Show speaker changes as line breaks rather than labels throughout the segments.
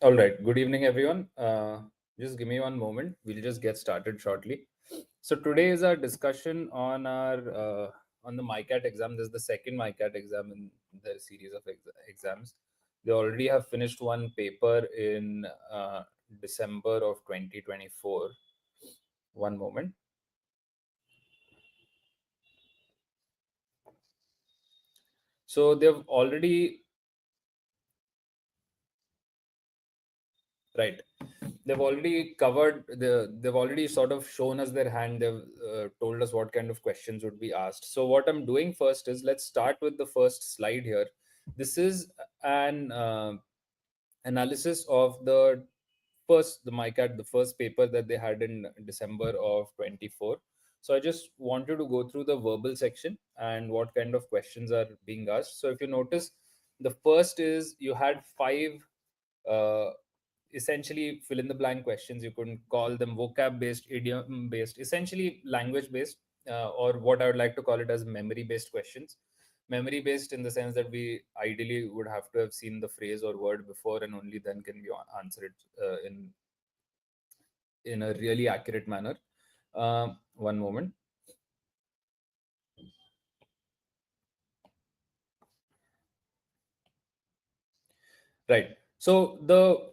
All right. Good evening, everyone. Just give me one moment. We'll just get started shortly. So today is our discussion on the MICAT exam. This is the second MICAT exam in the series of exams. They already have finished one paper in December of 2024. One moment. So they've already right. They've already covered they've already sort of shown us their hand. They've told us what kind of questions would be asked. So what I'm doing first is, let's start with the first slide here. This is an analysis of the MICAT, the first paper that they had in December of 24. So I just wanted to go through the verbal section and what kind of questions are being asked. So if you notice, the first is you had five uh, essentially fill in the blank questions. You could call them vocab based, idiom based, essentially language based, or what I would like to call it as memory based questions. Memory based in the sense that we ideally would have to have seen the phrase or word before, and only then can we answer it in a really accurate manner. One moment. Right. So the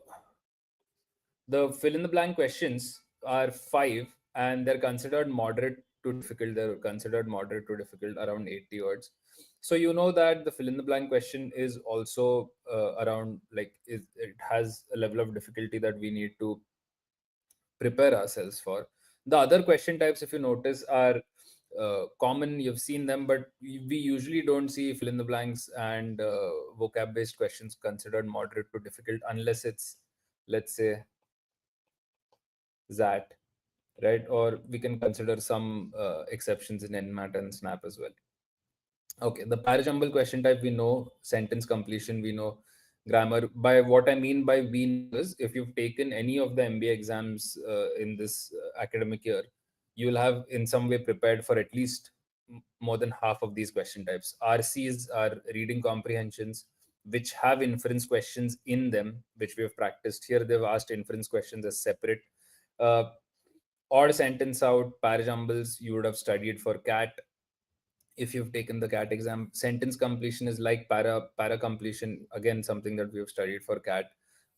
fill in the blank questions are five, and they're considered moderate to difficult. They're considered moderate to difficult, around 80 words. So you know that the fill in the blank question is also around, like, it has a level of difficulty that we need to prepare ourselves for. The other question types, if you notice, are common. You've seen them, but we usually don't see fill in the blanks and vocab based questions considered moderate to difficult unless it's, let's say, that, right? Or we can consider some exceptions in NMAT and SNAP as well. Okay, the parajumble question type, we know. Sentence completion, we know. Grammar. By what I mean by we know is, if you've taken any of the MBA exams in this academic year, you will have in some way prepared for at least more than half of these question types. RCs are reading comprehensions, which have inference questions in them, which we have practiced. Here they've asked inference questions as separate. Uh, Odd sentence out, parajumbles, you would have studied for CAT if you've taken the CAT exam. Sentence completion is like para completion, again something that we've studied for CAT.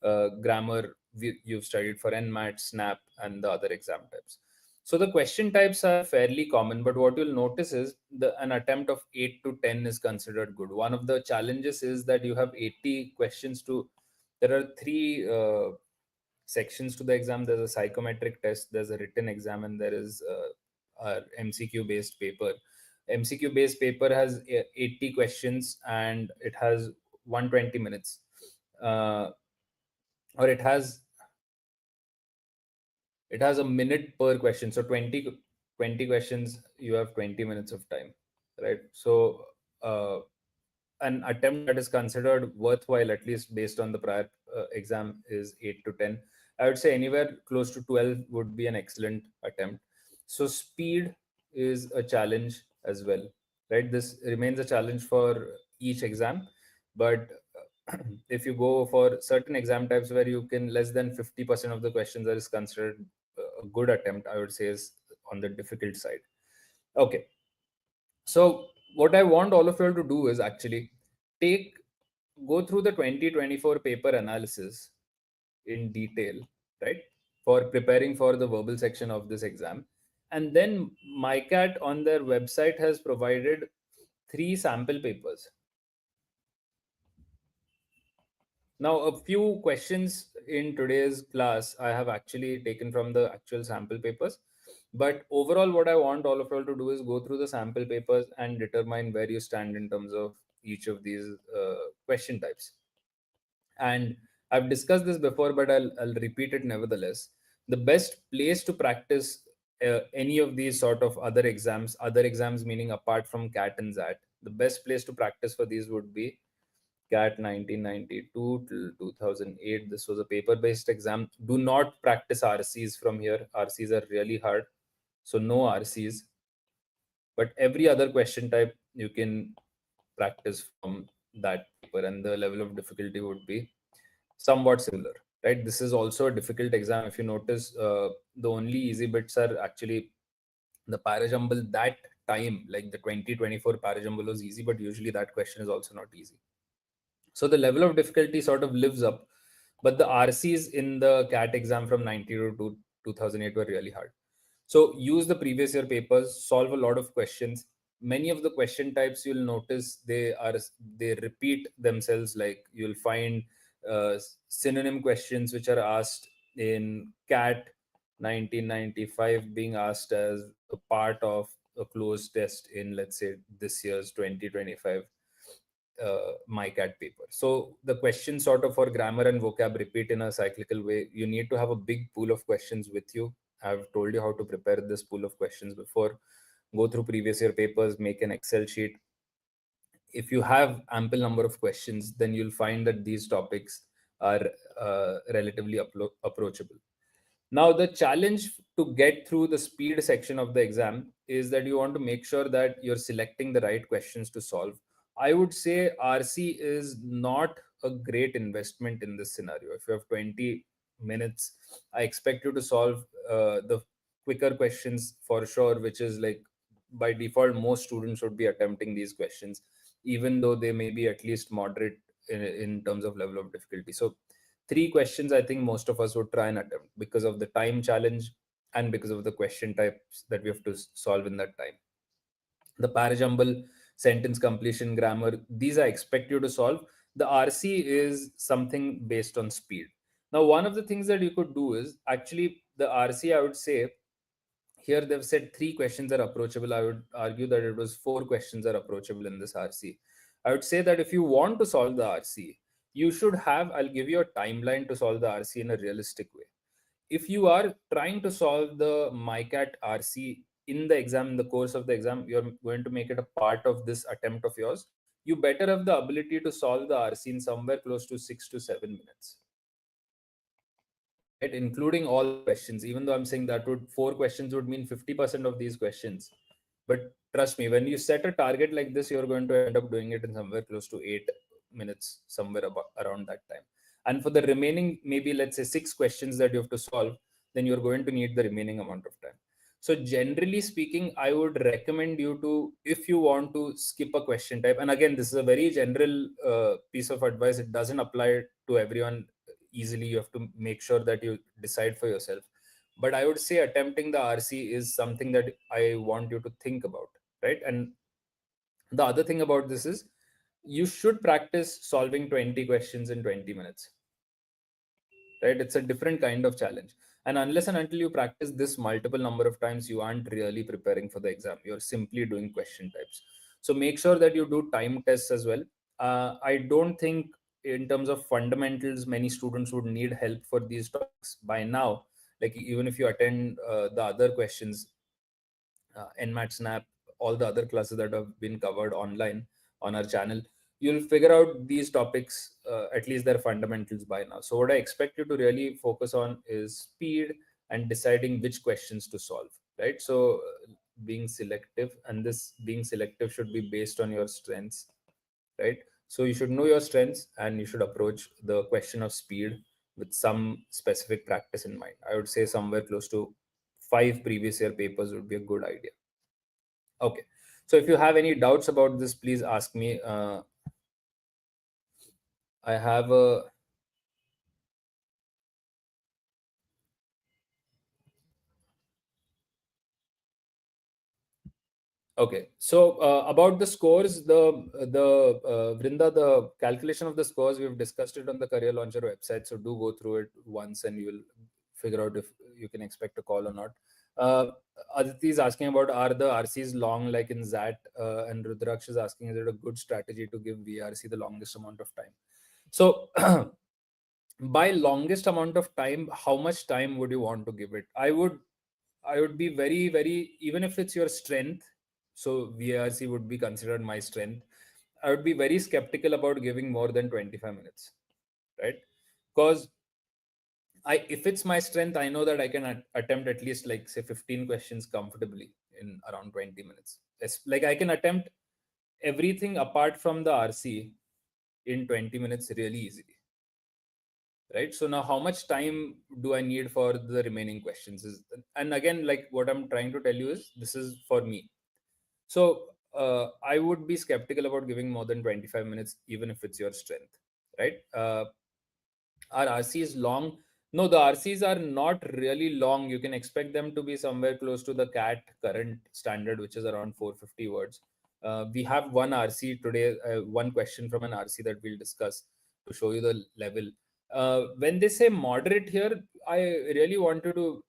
Grammar, you've studied for NMAT, SNAP, and the other exam types. So the question types are fairly common, but what you'll notice is an attempt of 8 to 10 is considered good. One of the challenges is that you have 80 questions to. There are three sections to the exam. There's a psychometric test, there's a written exam, and there is a MCQ based paper. MCQ based paper has 80 questions and it has 120 minutes, uh, or it has a minute per question. So 20 questions, you have 20 minutes of time, right? So an attempt that is considered worthwhile, at least based on the prior exam, is 8 to 10. I would say anywhere close to 12 would be an excellent attempt. So speed is a challenge as well, right? This remains a challenge for each exam, but if you go for certain exam types where you can less than 50% of the questions that is considered a good attempt, I would say is on the difficult side. Okay, so what I want all of you to do is actually take go through the 2024 paper analysis in detail, right? For preparing for the verbal section of this exam. And then MICAT on their website has provided 3 sample papers. Now, a few questions in today's class I have actually taken from the actual sample papers. But overall, what I want all of you to do is go through the sample papers and determine where you stand in terms of each of these question types. And I've discussed this before, but I'll repeat it nevertheless. The best place to practice any of these sort of other exams meaning apart from CAT and ZAT, the best place to practice for these would be CAT 1992 till 2008. This was a paper-based exam. Do not practice RCs from here. RCs are really hard. So no RCs. But every other question type you can practice from that paper, and the level of difficulty would be somewhat similar. right? This is also a difficult exam. If you notice, the only easy bits are actually the parajumble. That time, like the 2024 parajumble was easy, but usually that question is also not easy. So the level of difficulty sort of lives up, but the RCs in the CAT exam from 92 to 2008 were really hard. So use the previous year papers, solve a lot of questions. Many of the question types you'll notice they repeat themselves. Like you'll find synonym questions which are asked in CAT 1995 being asked as a part of a closed test in, let's say, this year's 2025 MICAT paper. So the questions sort of for grammar and vocab repeat in a cyclical way. You need to have a big pool of questions with you. I've told you how to prepare this pool of questions before. Go through previous year papers, make an Excel sheet. If you have ample number of questions, then you'll find that these topics are relatively approachable. Now, the challenge to get through the speed section of the exam is that you want to make sure that you're selecting the right questions to solve. I would say RC is not a great investment in this scenario. If you have 20 minutes, I expect you to solve the quicker questions for sure, which is like by default, most students would be attempting these questions, even though they may be at least moderate in terms of level of difficulty. So three questions I think most of us would try and attempt because of the time challenge and because of the question types that we have to solve in that time. The parajumble, sentence completion, grammar, these I expect you to solve. The RC is something based on speed. Now, one of the things that you could do is actually the RC, I would say, here they've said three questions are approachable. I would argue that it was four questions are approachable in this RC. I would say that if you want to solve the RC, you should have, I'll give you a timeline to solve the RC in a realistic way. If you are trying to solve the MICAT RC in the exam, in the course of the exam, you're going to make it a part of this attempt of yours. You better have the ability to solve the RC in somewhere close to 6 to 7 minutes, right? Including all the questions. Even though I'm saying that would four questions would mean 50% of these questions. But trust me, when you set a target like this, you're going to end up doing it in somewhere close to 8 minutes, somewhere about around that time. And for the remaining, maybe let's say six questions that you have to solve, then you're going to need the remaining amount of time. So generally speaking, I would recommend you to, if you want to skip a question type, and again, this is a very general piece of advice. It doesn't apply to everyone easily. You have to make sure that you decide for yourself. But I would say attempting the RC is something that I want you to think about, right? And the other thing about this is you should practice solving 20 questions in 20 minutes, right? It's a different kind of challenge. And unless and until you practice this multiple number of times, you aren't really preparing for the exam. You're simply doing question types. So make sure that you do time tests as well. I don't think in terms of fundamentals, many students would need help for these topics by now. Like even if you attend the other questions, NMAT Snap, all the other classes that have been covered online on our channel, you'll figure out these topics, at least their fundamentals by now. So what I expect you to really focus on is speed and deciding which questions to solve, right? So being selective, and this being selective should be based on your strengths, right? So you should know your strengths and you should approach the question of speed with some specific practice in mind. I would say somewhere close to five previous year papers would be a good idea. Okay. So if you have any doubts about this, please ask me. I have a Okay. So about the scores, the Vrinda, the calculation of the scores, we've discussed it on the Career Launcher website. So do go through it once, and you will figure out if you can expect a call or not. Uh, Aditi is asking about, are the RCs long like in ZAT, and Rudraksh is asking, is it a good strategy to give VRC the longest amount of time? So by longest amount of time, how much time would you want to give it? I would be very, very, even if it's your strength, so VRC would be considered my strength. I would be very skeptical about giving more than 25 minutes, right? Because if it's my strength, I know that I can attempt at least like say 15 questions comfortably in around 20 minutes. Like I can attempt everything apart from the RC in 20 minutes really easily, right? So now how much time do I need for the remaining questions? And again, like what I'm trying to tell you is this is for me. So I would be skeptical about giving more than 25 minutes, even if it's your strength, right? Are RCs long? No, the RCs are not really long. You can expect them to be somewhere close to the CAT current standard, which is around 450 words. We have one RC today, one question from an RC that we'll discuss to show you the level. When they say moderate here, I really wanted to,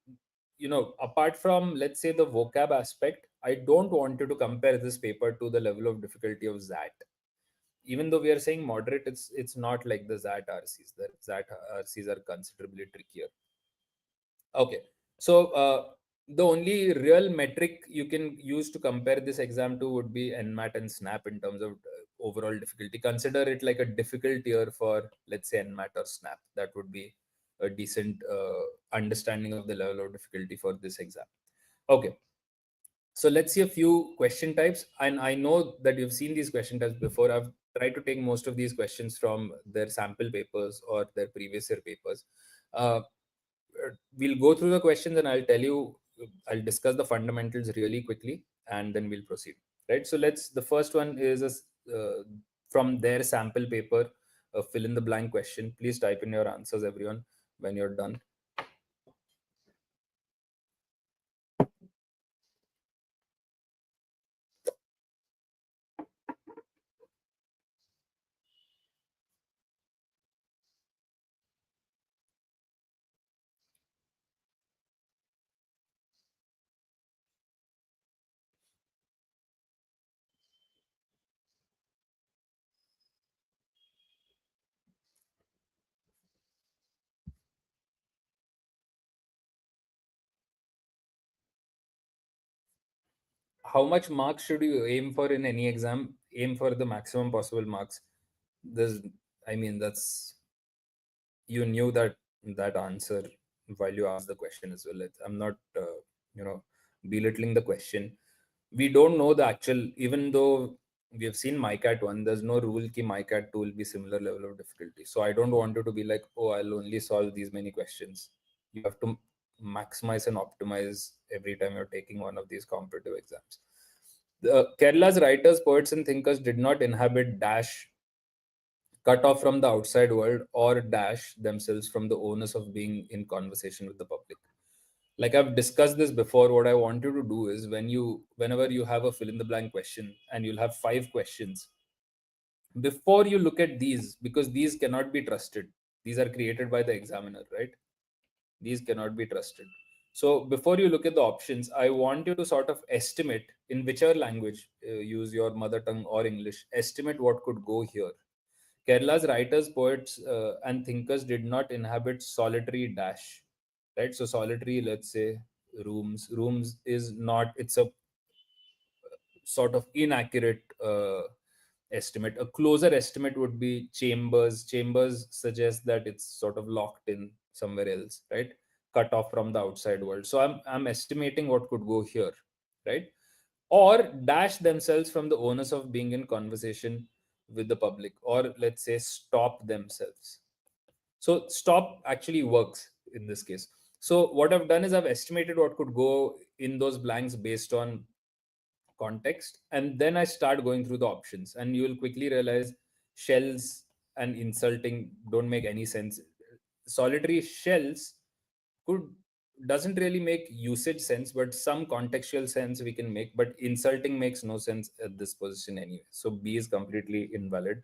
apart from, let's say, the vocab aspect, I don't want you to compare this paper to the level of difficulty of ZAT. Even though we are saying moderate, it's not like the ZAT RCs. The ZAT RCs are considerably trickier. Okay, so the only real metric you can use to compare this exam to would be NMAT and SNAP in terms of overall difficulty. Consider it like a difficult year for, let's say, NMAT or SNAP. That would be a decent understanding of the level of difficulty for this exam. Okay, so let's see a few question types. And I know that you've seen these question types before. I've tried to take most of these questions from their sample papers or their previous year papers. Uh, we'll go through the questions and I'll discuss the fundamentals really quickly and then we'll proceed. Right. So the first one is from their sample paper, a fill in the blank question. Please type in your answers, everyone, when you're done. How much marks should you aim for in any exam? Aim for the maximum possible marks. There's, I mean, that's, you knew that answer while you asked the question as well. I'm not, belittling the question. We don't know the actual, even though we have seen MICAT-I, there's no rule ki MICAT-II will be similar level of difficulty. So I don't want you to be like, oh, I'll only solve these many questions. You have to maximize and optimize every time you're taking one of these competitive exams. Kerala's writers, poets, and thinkers did not inhabit dash, cut off from the outside world, or dash themselves from the onus of being in conversation with the public. Like I've discussed this before, what I want you to do is whenever you have a fill in the blank question and you'll have 5 questions, before you look at these, because these cannot be trusted, these are created by the examiner, right? These cannot be trusted. So before you look at the options, I want you to sort of estimate in whichever language, use your mother tongue or English, estimate what could go here. Kerala's writers, poets, and thinkers did not inhabit solitary dash, right? So solitary, let's say rooms. Rooms is not. It's a sort of inaccurate estimate. A closer estimate would be chambers. Chambers suggests that it's sort of locked in somewhere else, right? Cut off from the outside world. So I'm estimating what could go here, right? Or dash themselves from the onus of being in conversation with the public, or let's say stop themselves. So stop actually works in this case. So what I've done is I've estimated what could go in those blanks based on context, and then I start going through the options, and you will quickly realize shells and insulting don't make any sense. Solitary shells could doesn't really make usage sense, but some contextual sense we can make, but insulting makes no sense at this position anyway. So B is completely invalid.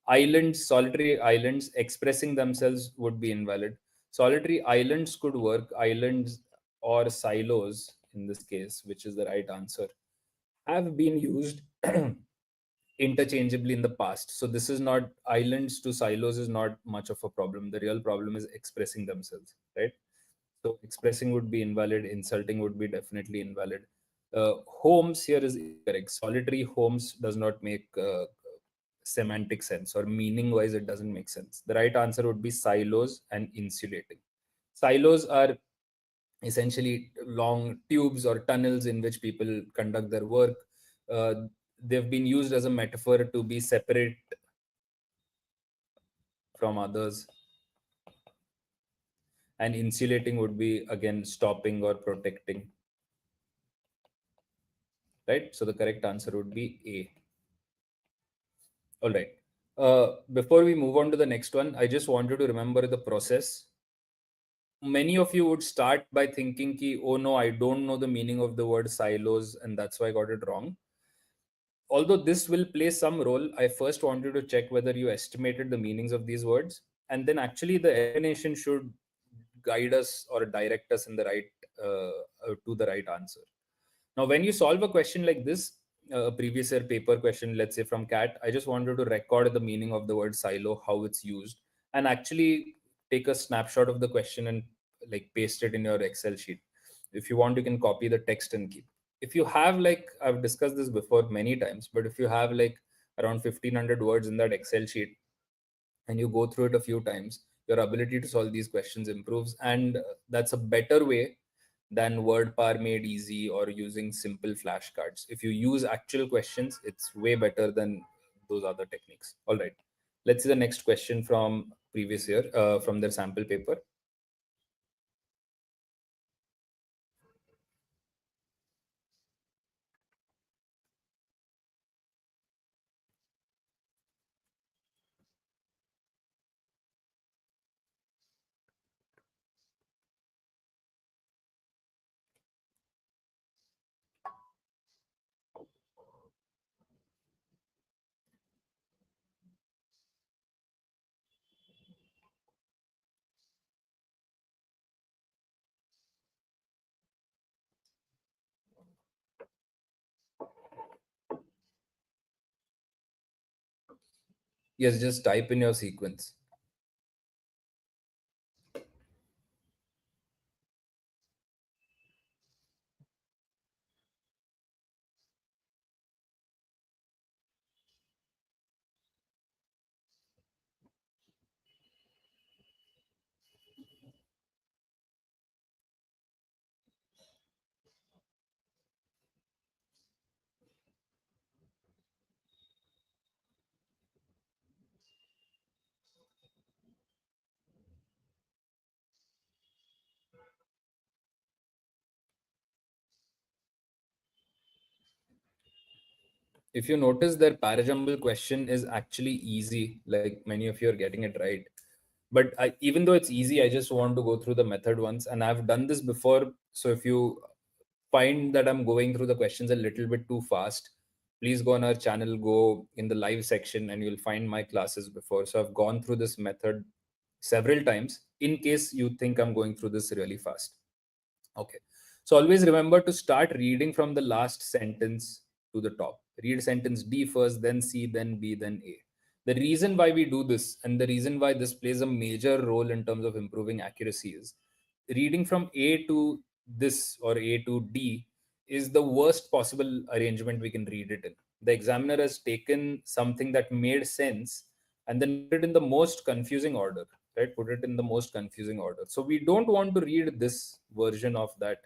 Islands, solitary islands expressing themselves would be invalid. Solitary islands could work. Islands or silos in this case, which is the right answer, have been used interchangeably in the past. So this is not, islands to silos is not much of a problem. The real problem is expressing themselves, right? So expressing would be invalid. Insulting would be definitely invalid. Homes here is incorrect. Solitary homes does not make semantic sense, or meaning wise it doesn't make sense. The right answer would be silos and insulating. Silos are essentially long tubes or tunnels in which people conduct their work. Uh, they've been used as a metaphor to be separate from others. and insulating would be again stopping or protecting, right? So the correct answer would be A. All right. Before we move on to the next one, I just want you to remember the process. Many of you would start by thinking ki, oh no, I don't know the meaning of the word silos and that's why I got it wrong. Although this will play some role, I first want you to check whether you estimated the meanings of these words, and then actually the explanation should guide us or direct us in the right to the right answer. Now, when you solve a question like this, a previous year paper question, let's say from CAT, I just wanted to record the meaning of the word silo, how it's used, and actually take a snapshot of the question and like paste it in your Excel sheet. If you want, you can copy the text and keep. If you have like, I've discussed this before many times, but if you have like around 1500 words in that Excel sheet and you go through it a few times, your ability to solve these questions improves. And that's a better way than word par made easy or using simple flashcards. If you use actual questions, it's way better than those other techniques. All right. Let's see the next question from previous year, from their sample paper. Yes, just type in your sequence. If you notice, their parajumble question is actually easy, like many of you are getting it right. But even though it's easy, I just want to go through the method once, and I've done this before. So if you find that I'm going through the questions a little bit too fast, please go on our channel, go in the live section, and you'll find my classes before. So I've gone through this method several times in case you think I'm going through this really fast. Okay. So always remember to start reading from the last sentence to the top. Read sentence D first, then C, then B, then A. The reason why we do this and the reason why this plays a major role in terms of improving accuracy is reading from A to this or A to D is the worst possible arrangement we can read it in. The examiner has taken something that made sense and then put it in the most confusing order, right? Put it in the most confusing order. So we don't want to read this version of that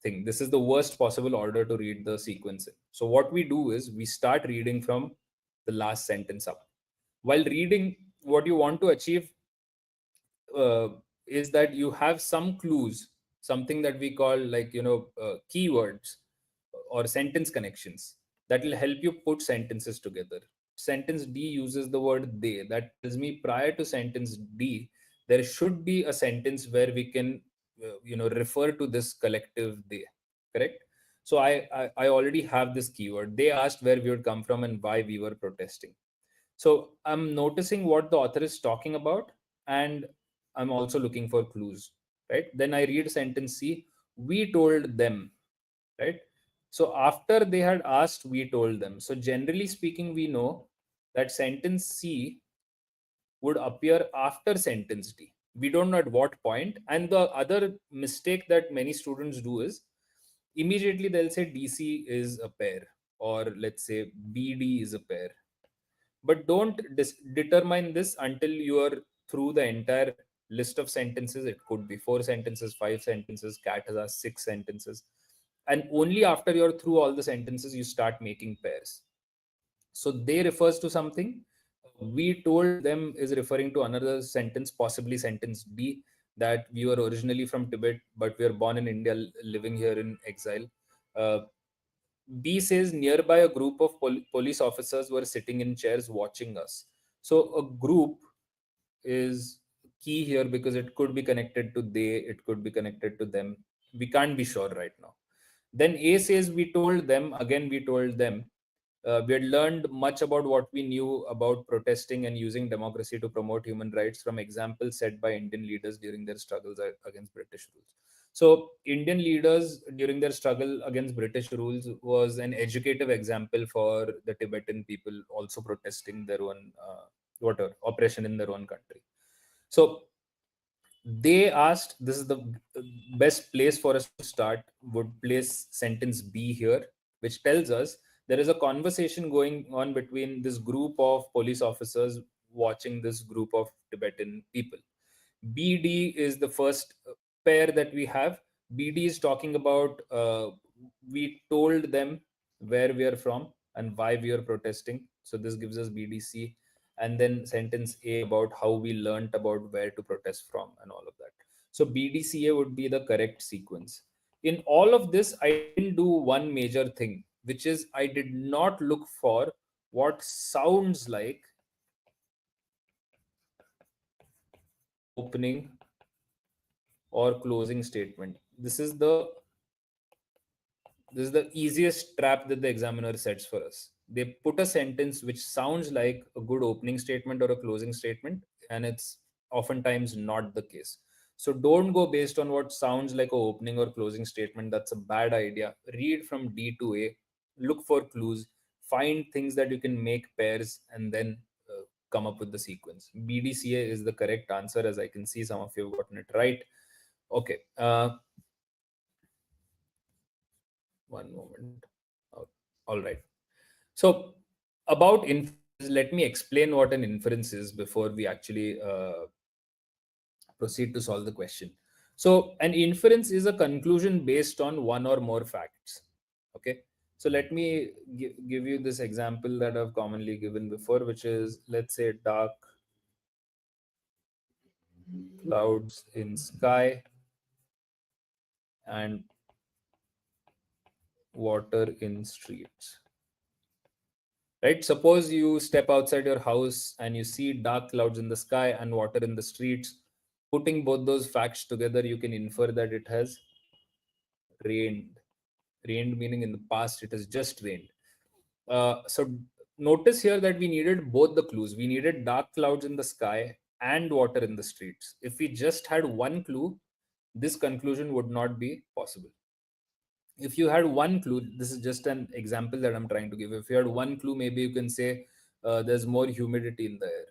thing. This is the worst possible order to read the sequence in. So what we do is we start reading from the last sentence up. While reading, what you want to achieve uh, is that you have some clues, something that we call like keywords or sentence connections that will help you put sentences together. Sentence D uses the word they. That tells me prior to sentence D, there should be a sentence where we can, refer to this collective they. Correct. So I already have this keyword. They asked where we would come from and why we were protesting. So I'm noticing what the author is talking about, and I'm also looking for clues, right? Then I read sentence C. We told them, right? So after they had asked, we told them. So generally speaking, we know that sentence C would appear after sentence D. We don't know at what point. And the other mistake that many students do is immediately they'll say DC is a pair, or let's say BD is a pair. But don't determine this until you are through the entire list of sentences. It could be 4 sentences, 5 sentences. Cat has asked 6 sentences. And only after you're through all the sentences, you start making pairs. So they refers to something. We told them is referring to another sentence, possibly sentence D. that we were originally from Tibet, but we are born in India, living here in exile. Uh, B says nearby a group of police officers were sitting in chairs watching us. So a group is key here because it could be connected to they, it could be connected to them. We can't be sure right now. Then A says we told them, again, we told them. We had learned much about what we knew about protesting and using democracy to promote human rights from examples set by Indian leaders during their struggles against British rules. So, Indian leaders during their struggle against British rules was an educative example for the Tibetan people also protesting their own whatever oppression in their own country. So, they asked, this is the best place for us to start, would place sentence B here, which tells us there is a conversation going on between this group of police officers watching this group of Tibetan people. BD is the first pair that we have. BD is talking about we told them where we are from and why we are protesting. So this gives us BDC. And then sentence A about how we learnt about where to protest from and all of that. So BDCA would be the correct sequence. In all of this, I didn't do one major thing, which is I did not look for what sounds like opening or closing statement. This is the easiest trap that the examiner sets for us. They put a sentence which sounds like a good opening statement or a closing statement, and it's oftentimes not the case. So don't go based on what sounds like a opening or closing statement. That's a bad idea. Read from D to A, look for clues, find things that you can make pairs, and then come up with the sequence. BDCA is the correct answer, as I can see some of you have gotten it right. Okay. One moment. Oh, all right. So, about inferences, let me explain what an inference is before we actually proceed to solve the question. So, an inference is a conclusion based on one or more facts. Okay. So, let me give you this example that I've commonly given before, which is, let's say, dark clouds in sky and water in streets. Right? Suppose you step outside your house and you see dark clouds in the sky and water in the streets. Putting both those facts together, you can infer that it has rained. Rained meaning in the past it has just rained. So notice here that we needed both the clues. We needed dark clouds in the sky and water in the streets. If we just had one clue, this conclusion would not be possible. If you had one clue, this is just an example that I'm trying to give. If you had one clue, maybe you can say there's more humidity in the air,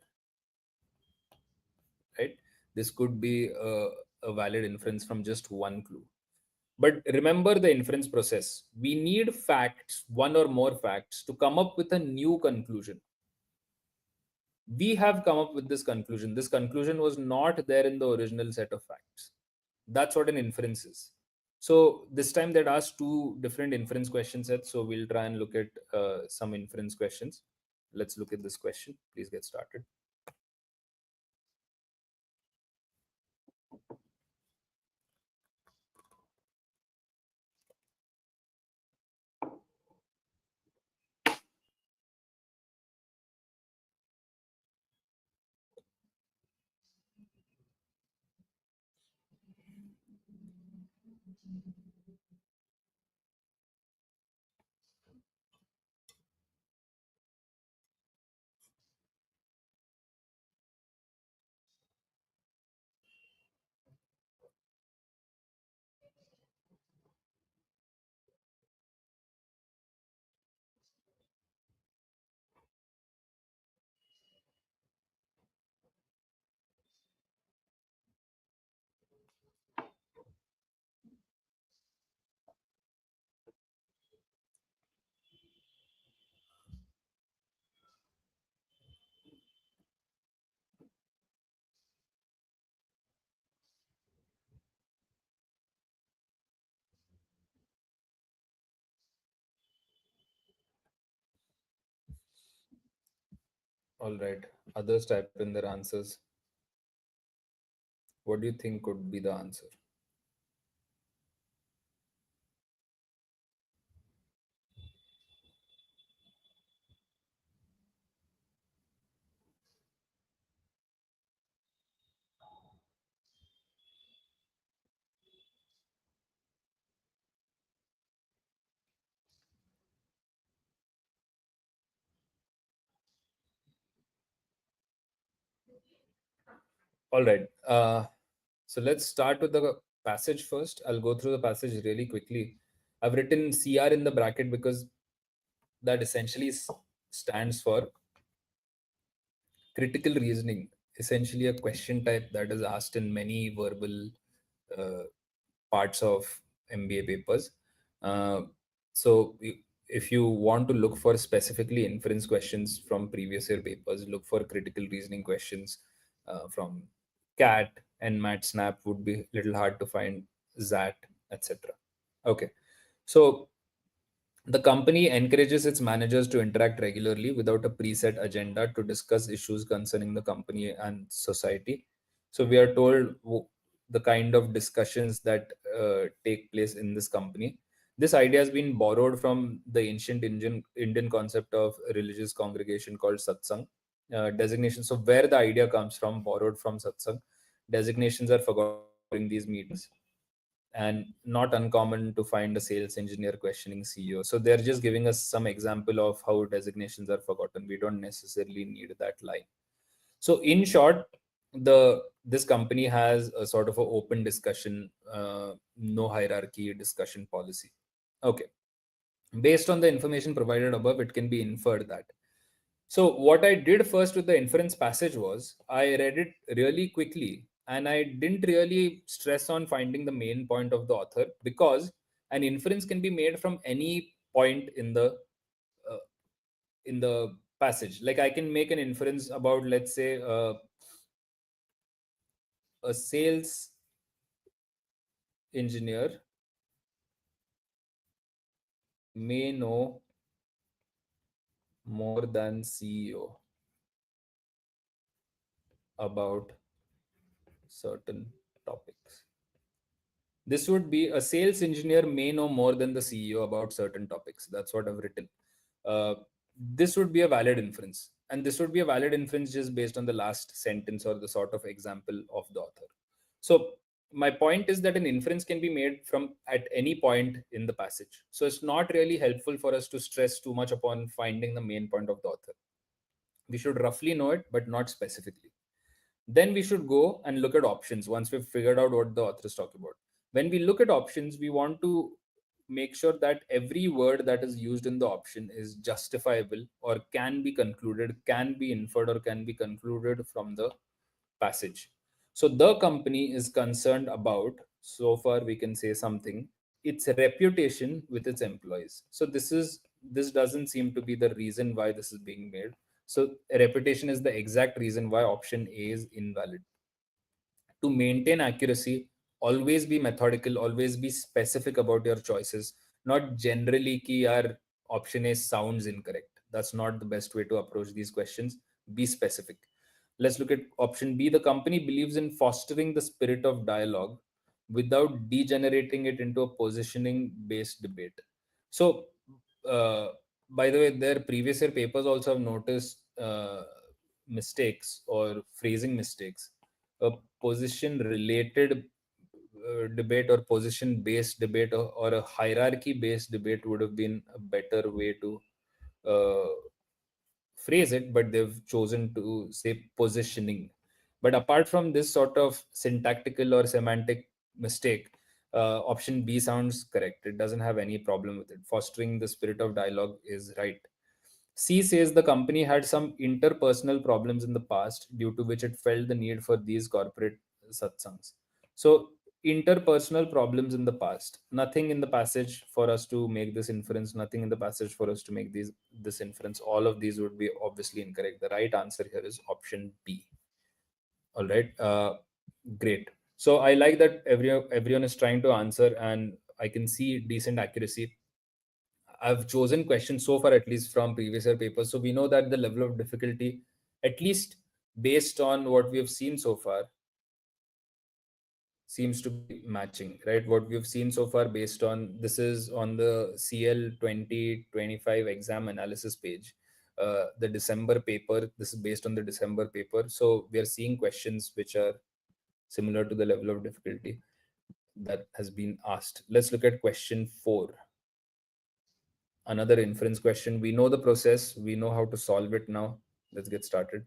right? This could be a valid inference from just one clue. But remember the inference process. We need facts, one or more facts, to come up with a new conclusion. We have come up with this conclusion. This conclusion was not there in the original set of facts. That's what an inference is. So this time they'd asked two different inference question sets. So we'll try and look at some inference questions. Let's look at this question. Please get started. All right. Others type in their answers. What do you think could be the answer? All right. So let's start with the passage first. I'll go through the passage really quickly. I've written CR in the bracket because that essentially stands for critical reasoning, essentially a question type that is asked in many verbal uh, parts of MBA papers. Uh, if you want to look for specifically inference questions from previous year papers, look for critical reasoning questions from CAT and MAT SNAP would be a little hard to find, ZAT, etc. Okay, so the company encourages its managers to interact regularly without a preset agenda to discuss issues concerning the company and society. So we are told the kind of discussions that take place in this company. This idea has been borrowed from the ancient Indian concept of religious congregation called satsang. Designation. So where the idea comes from, borrowed from satsang. Designations are forgotten during these meetings, and not uncommon to find a sales engineer questioning CEO. So they're just giving us some example of how designations are forgotten. We don't necessarily need that line. So in short, the this company has a sort of an open discussion, no hierarchy discussion policy. Okay. Based on the information provided above, it can be inferred that. So what I did first with the inference passage was I read it really quickly and I didn't really stress on finding the main point of the author, because an inference can be made from any point uh, in the passage. Like I can make an inference about, let's say, a sales engineer may know more than CEO about certain topics. This would be a sales engineer may know more than the CEO about certain topics. That's what I've written. Uh, this would be a valid inference. And this would be a valid inference just based on the last sentence or the sort of example of the author. So, my point is that an inference can be made from at any point in the passage. So, it's not really helpful for us to stress too much upon finding the main point of the author. We should roughly know it, but not specifically. Then we should go and look at options once we've figured out what the author is talking about. When we look at options, we want to make sure that every word that is used in the option is justifiable or can be concluded, can be inferred, or can be concluded from the passage. So the company is concerned about, so far we can say something, its reputation with its employees. So this doesn't seem to be the reason why this is being made. So reputation is the exact reason why option A is invalid. To maintain accuracy, always be methodical, always be specific about your choices, not generally ki yaar option A sounds incorrect. That's not the best way to approach these questions. Be specific. Let's look at option B. The company believes in fostering the spirit of dialogue without degenerating it into a positioning based debate. So uh, by the way, their previous year papers also have noticed mistakes or phrasing mistakes. A position related debate or position based debate, or a hierarchy based debate would have been a better way to uh, phrase it, but they've chosen to say positioning. But apart from this sort of syntactical or semantic mistake, option B sounds correct. It doesn't have any problem with it. Fostering the spirit of dialogue is right. C says the company had some interpersonal problems in the past due to which it felt the need for these corporate satsangs. So, interpersonal problems in the past. Nothing in the passage for us to make this inference, nothing in the passage for us to make this inference. All of these would be obviously incorrect. The right answer here is option B. All right. Great. So I like that everyone is trying to answer, and I can see decent accuracy. I've chosen questions so far, at least from previous year papers. So we know that the level of difficulty, at least based on what we have seen so far, seems to be matching, right? What we've seen so far, based on this is on the CL 2025 exam analysis page, the December paper. This is based on the December paper. So we are seeing questions which are similar to the level of difficulty that has been asked. Let's look at question 4. Another inference question. We know the process, we know how to solve it now. Let's get started.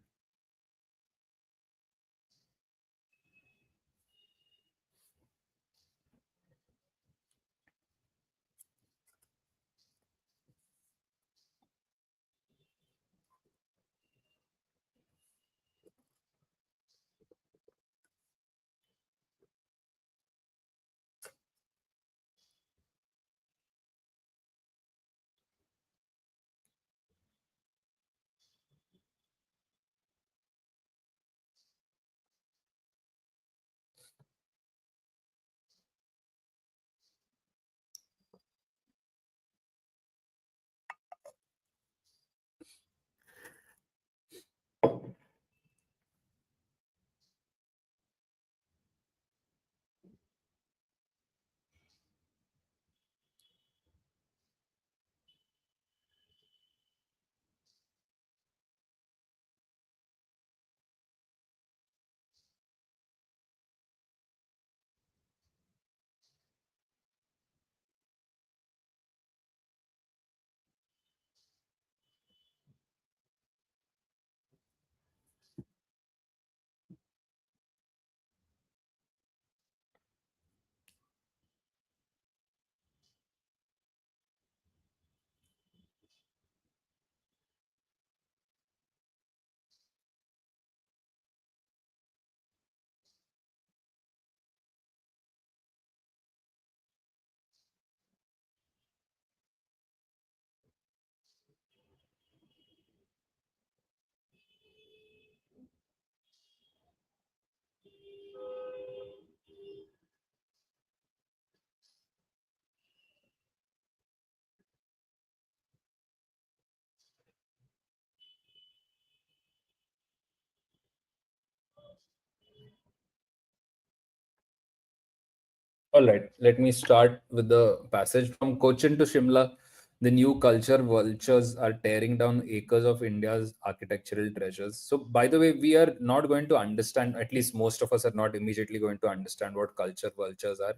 All right, let me start with the passage. From Cochin to Shimla, the new culture vultures are tearing down acres of India's architectural treasures. So, by the way, we are not going to understand, at least most of us are not immediately going to understand what culture vultures are.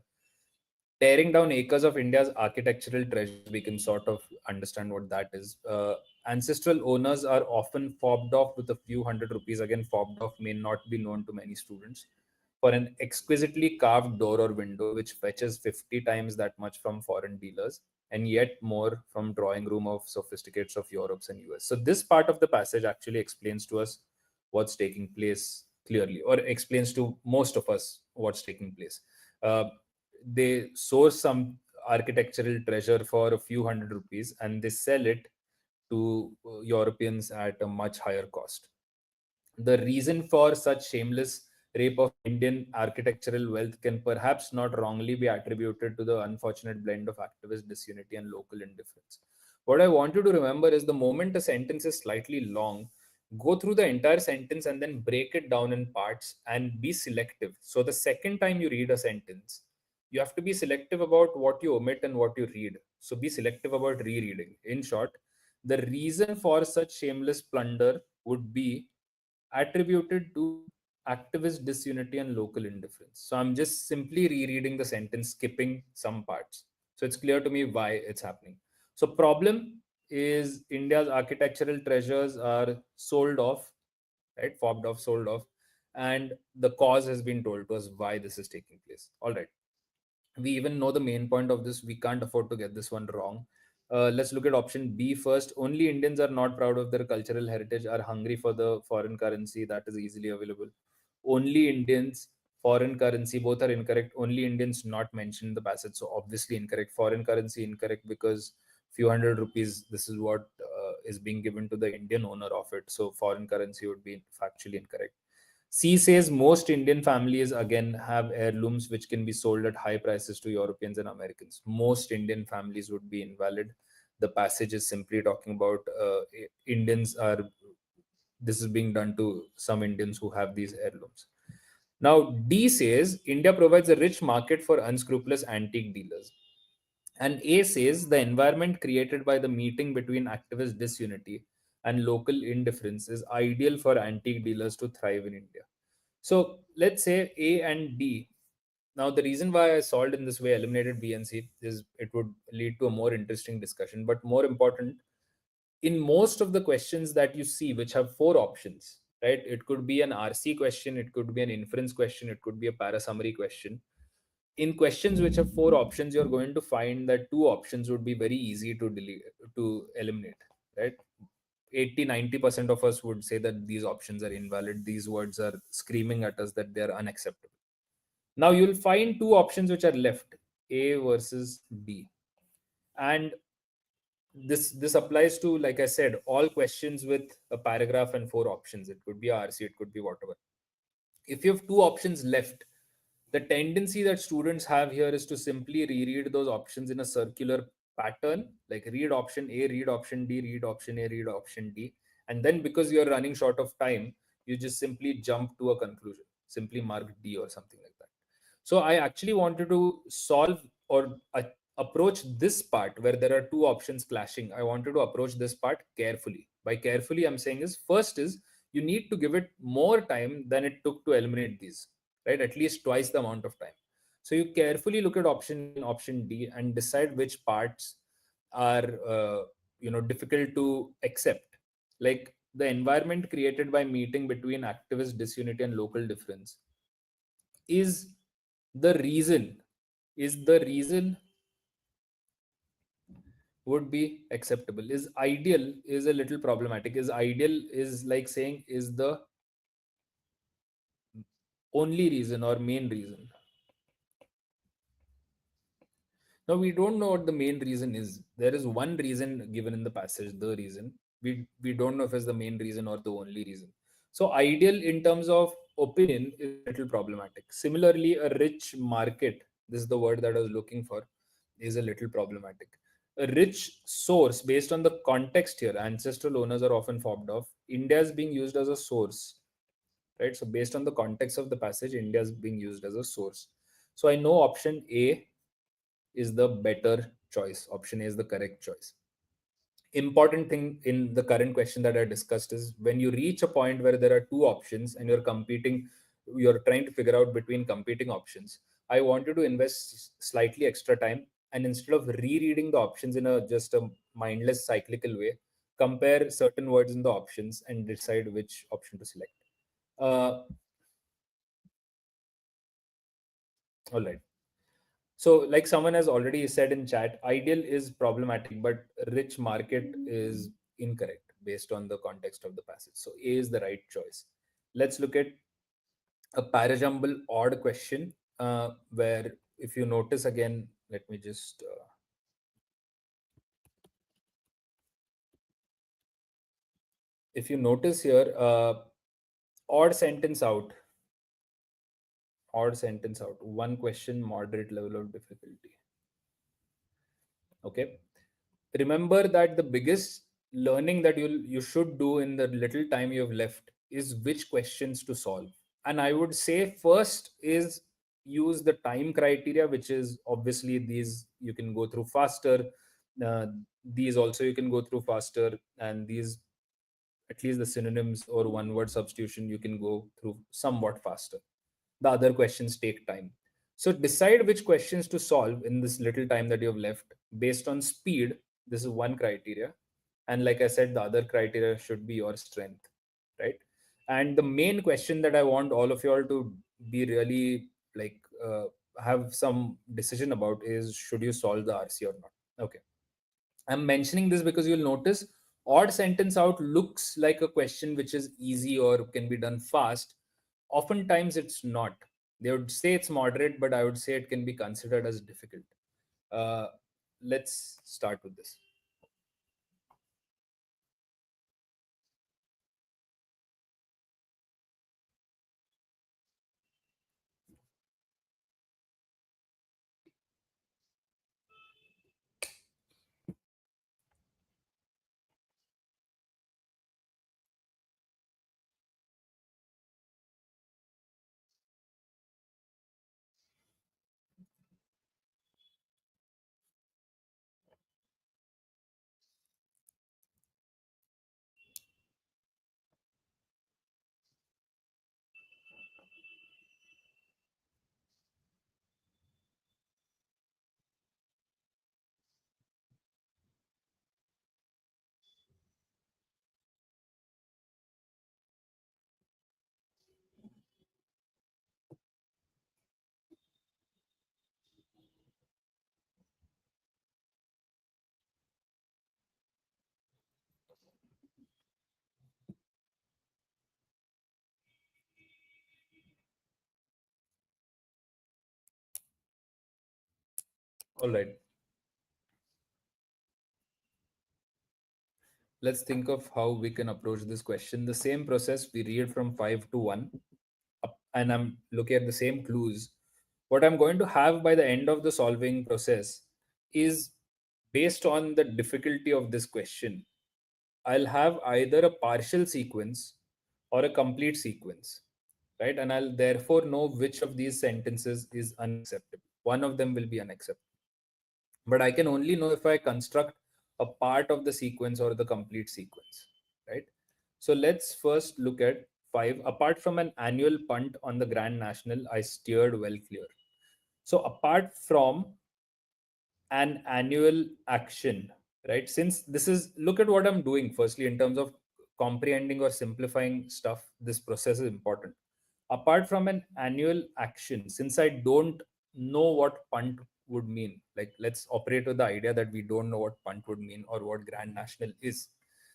Tearing down acres of India's architectural treasures, we can sort of understand what that is. Ancestral owners are often fobbed off with a few hundred rupees. Again, fobbed off may not be known to many students, for an exquisitely carved door or window, which fetches 50 times that much from foreign dealers, and yet more from drawing room of sophisticates of Europe's and US. So this part of the passage actually explains to us what's taking place clearly, or explains to most of us what's taking place. Uh, they source some architectural treasure for a few hundred rupees and they sell it to Europeans at a much higher cost. The reason for such shameless rape of Indian architectural wealth can perhaps not wrongly be attributed to the unfortunate blend of activist disunity and local indifference. What I want you to remember is the moment a sentence is slightly long, go through the entire sentence and then break it down in parts and be selective. So the second time you read a sentence, you have to be selective about what you omit and what you read. So be selective about rereading. In short, the reason for such shameless plunder would be attributed to activist disunity and local indifference. So I'm just simply rereading the sentence, skipping some parts. So it's clear to me why it's happening. So problem is India's architectural treasures are sold off, right? Fobbed off, sold off. And the cause has been told to us why this is taking place. All right, we even know the main point of this. We can't afford to get this one wrong. Let's look at option B first. Only Indians are not proud of their cultural heritage, are hungry for the foreign currency that is easily available. Only Indians, foreign currency, both are incorrect. Only Indians not mentioned in the passage, so obviously incorrect. Foreign currency incorrect because few hundred rupees, this is what is being given to the Indian owner of it. So foreign currency would be factually incorrect. C says most Indian families again have heirlooms which can be sold at high prices to Europeans and Americans. Most Indian families would be invalid. The passage is simply talking about Indians are, this is being done to some Indians who have these heirlooms. Now, D says India provides a rich market for unscrupulous antique dealers. And A says the environment created by the meeting between activist disunity and local indifference is ideal for antique dealers to thrive in India. So let's say A and D. Now, the reason why I solved in this way, eliminated B and C, is it would lead to a more interesting discussion. But more important, in most of the questions that you see, which have four options, right? It could be an RC question, it could be an inference question, it could be a para summary question. In questions which have four options, you're going to find that two options would be very easy to delete, to eliminate, right? 80-90% of us would say that these options are invalid. These words are screaming at us that they are unacceptable. Now you'll find two options which are left, A versus B. And this applies to, like I said, all questions with a paragraph and four options. It could be RC, it could be whatever. If you have two options left, the tendency that students have here is to simply reread those options in a circular pattern, like read option A, read option D, read option A, read option D. And then because you're running short of time, you just simply jump to a conclusion, simply mark D or something like that. So I actually wanted to solve or approach this part where there are two options clashing. I wanted to approach this part carefully. By carefully, I'm saying is first is you need to give it more time than it took to eliminate these, right? At least twice the amount of time. So you carefully look at option A and option D and decide which parts are difficult to accept. Like the environment created by meeting between activist disunity and local difference is the reason is the reason would be acceptable. Is ideal is a little problematic. Is ideal is like saying is the only reason or main reason. Now we don't know what the main reason is. There is one reason given in the passage, the reason. We don't know if it's the main reason or the only reason. So ideal in terms of opinion is a little problematic. Similarly, a rich market, this is the word that I was looking for, is a little problematic. A rich source based on the context here, ancestral owners are often fobbed off. India is being used as a source, right? So based on the context of the passage, India is being used as a source. So I know option A is the better choice. Option A is the correct choice. Important thing in the current question that I discussed is when you reach a point where there are two options and you're trying to figure out between competing options. I wanted to invest slightly extra time and instead of rereading the options in a just a mindless cyclical way, compare certain words in the options and decide which option to select. All right. So, like someone has already said in chat, ideal is problematic, but rich market is incorrect based on the context of the passage. So, A is the right choice. Let's look at a parajumble odd question where, if you notice again, let me just, if you notice here, odd sentence out, one question, moderate level of difficulty. Okay. Remember that the biggest learning that you should do in the little time you have left is which questions to solve. And I would say first is use the time criteria, which is obviously these you can go through faster. uh, these also you can go through faster, and these, at least the synonyms or one word substitution, you can go through somewhat faster. The other questions take time. So decide which questions to solve in this little time that you have left based on speed. This is one criteria. And like I said, the other criteria should be your strength, right? And the main question that I want all of you all to be really like have some decision about is should you solve the RC or not? Okay. I'm mentioning this because you'll notice odd sentence out looks like a question which is easy or can be done fast. Oftentimes it's not. They would say it's moderate, but I would say it can be considered as difficult. Uh, let's start with this. All right. Let's think of how we can approach this question. The same process we read from 5 to 1, and I'm looking at the same clues. What I'm going to have by the end of the solving process is based on the difficulty of this question. I'll have either a partial sequence or a complete sequence, right? And I'll therefore know which of these sentences is unacceptable. One of them will be unacceptable. But I can only know if I construct a part of the sequence or the complete sequence, right? So let's first look at 5. Apart from an annual punt on the Grand National, I steered well clear. So apart from an annual action, right? Since this is, look at what I'm doing firstly in terms of comprehending or simplifying stuff, this process is important. Apart from an annual action, since I don't know what punt would mean, like let's operate with the idea that we don't know what punt would mean or what Grand National is.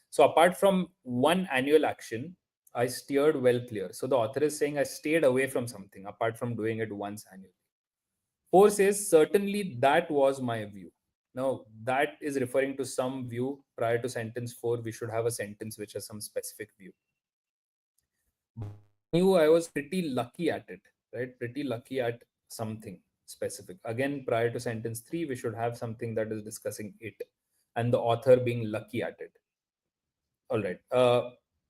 So apart from one annual action, I steered well clear. So the author is saying I stayed away from something apart from doing it once annually. 4 says, certainly that was my view. Now, that is referring to some view. Prior to sentence 4, we should have a sentence which has some specific view. But I knew I was pretty lucky at it, right? Pretty lucky at something specific. Again, prior to sentence 3, we should have something that is discussing it and the author being lucky at it. All right.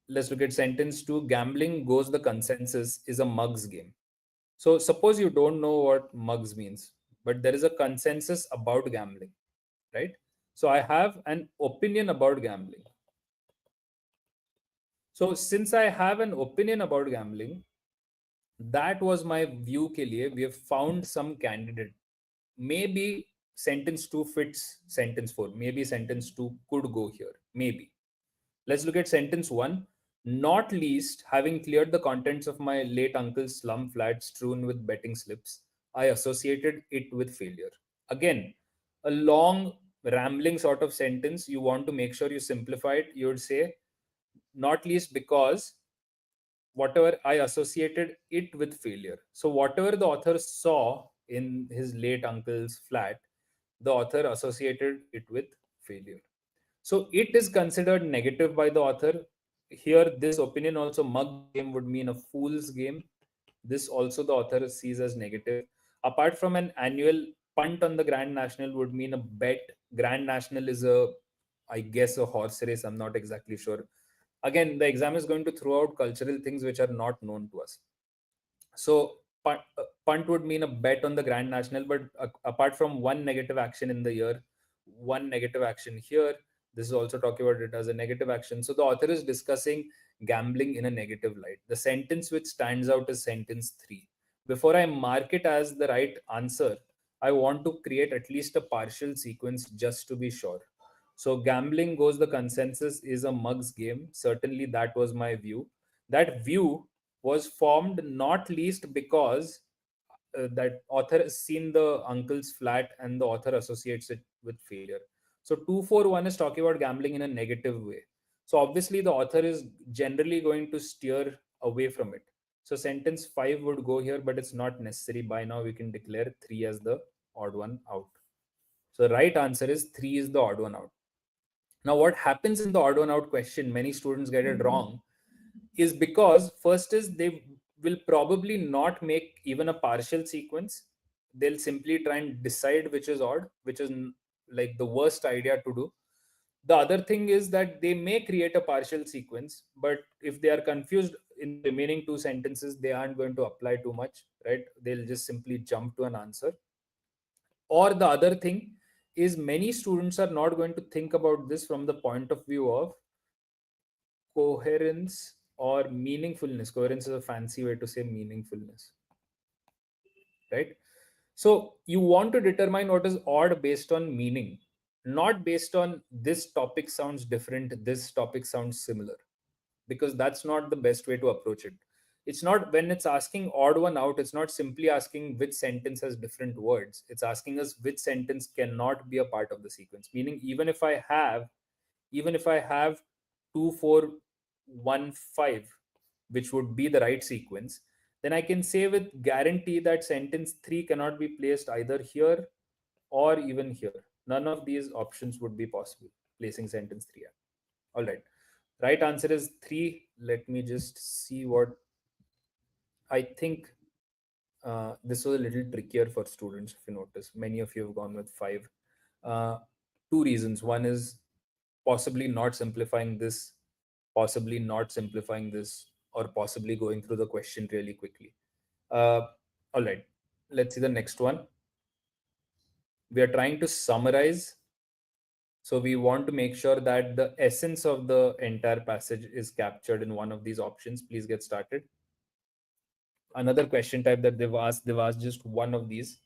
Let's look at sentence 2. Gambling goes the consensus is a mugs game. So suppose you don't know what mugs means, but there is a consensus about gambling, right? So I have an opinion about gambling. So since I have an opinion about gambling, that was my view ke liye, we have found some candidate. Maybe sentence 2 fits sentence 4. Maybe sentence 2 could go here. Maybe. Let's look at sentence 1. Not least, having cleared the contents of my late uncle's slum flat strewn with betting slips, I associated it with failure. Again, a long, rambling sort of sentence. You want to make sure you simplify it. You would say, not least because whatever I associated it with failure. So, whatever the author saw in his late uncle's flat, the author associated it with failure. So it is considered negative by the author. Here, this opinion also, mug game would mean a fool's game. This also the author sees as negative. Apart from an annual punt on the Grand National would mean a bet. Grand National is a, I guess, a horse race. I'm not exactly sure. Again, the exam is going to throw out cultural things which are not known to us. So punt would mean a bet on the Grand National, but apart from one negative action in the year, one negative action here, this is also talking about it as a negative action. So the author is discussing gambling in a negative light. The sentence which stands out is sentence 3. Before I mark it as the right answer, I want to create at least a partial sequence just to be sure. So gambling goes the consensus is a mugs game. Certainly that was my view. That view was formed not least because that author has seen the uncle's flat and the author associates it with failure. So 241 is talking about gambling in a negative way. So obviously the author is generally going to steer away from it. So sentence 5 would go here, but it's not necessary. By now we can declare 3 as the odd one out. So the right answer is 3 is the odd one out. Now what happens in the odd one out question, many students get it wrong, is because first is they will probably not make even a partial sequence. They'll simply try and decide which is odd, which is like the worst idea to do. The other thing is that they may create a partial sequence, but if they are confused in the remaining two sentences, they aren't going to apply too much, right? They'll just simply jump to an answer. Or the other thing is many students are not going to think about this from the point of view of coherence or meaningfulness. Coherence is a fancy way to say meaningfulness, right? So you want to determine what is odd based on meaning, not based on this topic sounds different, this topic sounds similar, because that's not the best way to approach it. It's not, when it's asking odd one out, it's not simply asking which sentence has different words. It's asking us which sentence cannot be a part of the sequence. Meaning, even if I have 2415, which would be the right sequence, then I can say with guarantee that sentence 3 cannot be placed either here or even here. None of these options would be possible, placing sentence 3 at. All right. Right answer is 3. Let me just see what I think. This was a little trickier for students, if you notice. Many of you have gone with 5. Uh, Two reasons. One is possibly not simplifying this, possibly not simplifying this, or possibly going through the question really quickly. Uh, all right, let's see the next one. We are trying to summarize. So we want to make sure that the essence of the entire passage is captured in one of these options. Please get started. Another question type that they've asked just one of these.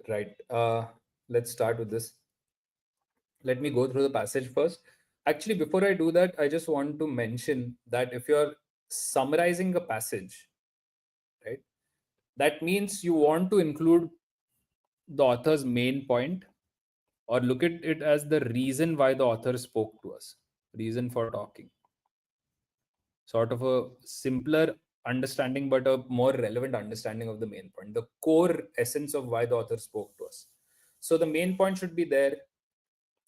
Right. Let's start with this. Let me go through the passage first. Actually, before I do that, I just want to mention that if you're summarizing a passage, right, that means you want to include the author's main point, or look at it as the reason why the author spoke to us, reason for talking. Sort of a simpler understanding, but a more relevant understanding of the main point, the core essence of why the author spoke to us. So the main point should be there.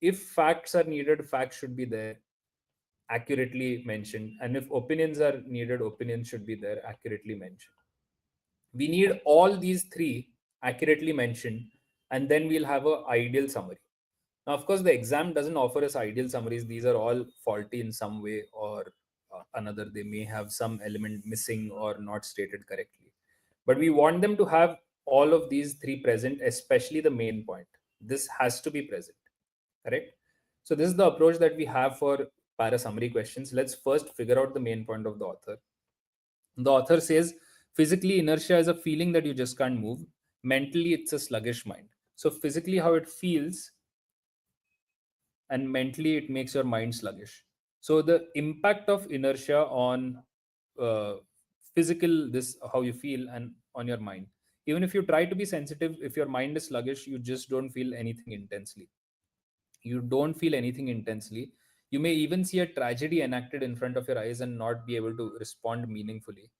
If facts are needed, facts should be there, accurately mentioned. And if opinions are needed, opinions should be there, accurately mentioned. We need all these three accurately mentioned, and then we'll have a ideal summary. Now, of course, the exam doesn't offer us ideal summaries. These are all faulty in some way or another. They may have some element missing or not stated correctly. But we want them to have all of these three present, especially the main point. This has to be present, correct? So this is the approach that we have for para summary questions. Let's first figure out the main point of the author. The author says physically, inertia is a feeling that you just can't move. Mentally, it's a sluggish mind. So physically, how it feels, and mentally it makes your mind sluggish. So the impact of inertia on uh, physical, this how you feel, and on your mind. Even if you try to be sensitive, if your mind is sluggish, you just don't feel anything intensely. You don't feel anything intensely. You may even see a tragedy enacted in front of your eyes and not be able to respond meaningfully.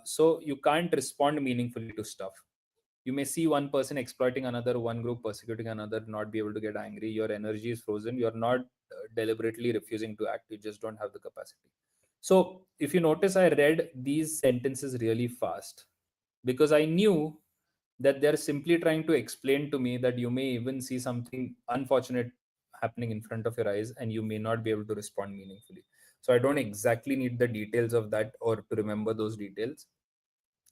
So you can't respond meaningfully to stuff. You may see one person exploiting another, one group persecuting another, not be able to get angry. Your energy is frozen. You're not deliberately refusing to act. You just don't have the capacity. So if you notice, I read these sentences really fast because I knew that they're simply trying to explain to me that you may even see something unfortunate happening in front of your eyes and you may not be able to respond meaningfully. So I don't exactly need the details of that or to remember those details.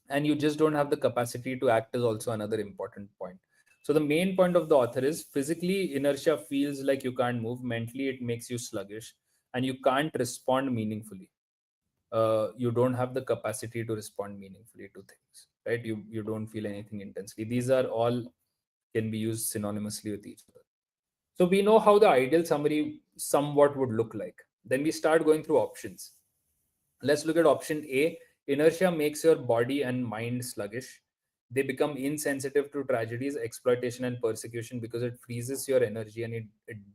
And you just don't have the capacity to act is also another important point. So the main point of the author is physically inertia feels like you can't move, mentally it makes you sluggish, and you can't respond meaningfully. You don't have the capacity to respond meaningfully to things, right? You don't feel anything intensely. These are all can be used synonymously with each other. So we know how the ideal summary somewhat would look like. Then we start going through options. Let's look at option A. Inertia makes your body and mind sluggish. They become insensitive to tragedies, exploitation, and persecution because it freezes your energy and it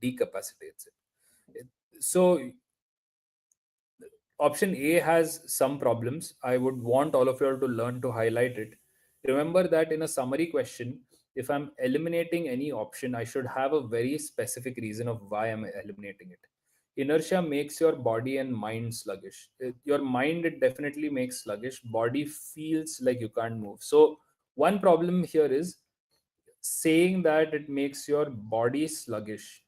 decapacitates it. So, option A has some problems. I would want all of you all to learn to highlight it. Remember that in a summary question, if I'm eliminating any option, I should have a very specific reason of why I'm eliminating it. Inertia makes your body and mind sluggish. Your mind, it definitely makes sluggish. Body feels like you can't move. So, one problem here is saying that it makes your body sluggish.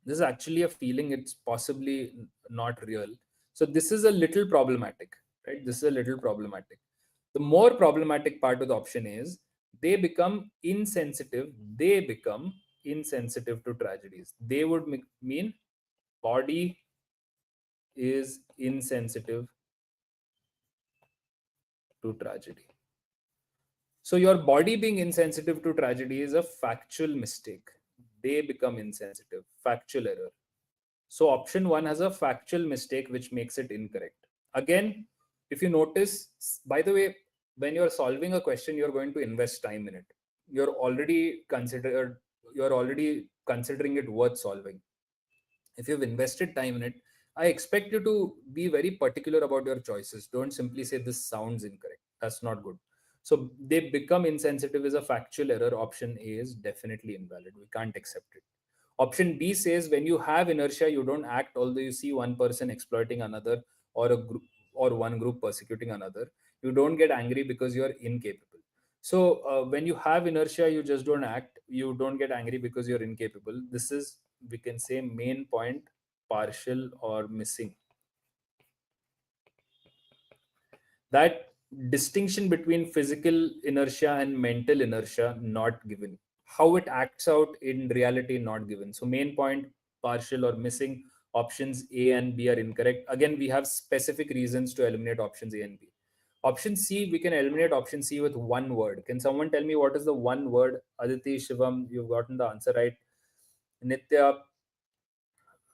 This is actually a feeling, it's possibly not real. So this is a little problematic, right? This is a little problematic. The more problematic part of the option is they become insensitive. They become insensitive to tragedies. They would mean body is insensitive to tragedy. So your body being insensitive to tragedy is a factual mistake. They become insensitive, factual error. So option one has a factual mistake which makes it incorrect. Again, if you notice, by the way, when you're solving a question, you're going to invest time in it. You're already considering it worth solving. If you've invested time in it, I expect you to be very particular about your choices. Don't simply say this sounds incorrect. That's not good. So they become insensitive is a factual error. Option A is definitely invalid. We can't accept it. Option B says when you have inertia, you don't act, although you see one person exploiting another or a group or one group persecuting another. You don't get angry because you're incapable. So when you have inertia, you just don't act. You don't get angry because you're incapable. This is, we can say, main point, partial or missing. That distinction between physical inertia and mental inertia not given. How it acts out in reality not given. So main point, partial or missing. Options A and B are incorrect. Again, we have specific reasons to eliminate options A and B. Option C, we can eliminate option C with one word. Can someone tell me what is the one word? Aditi, Shivam, you've gotten the answer right. Nitya,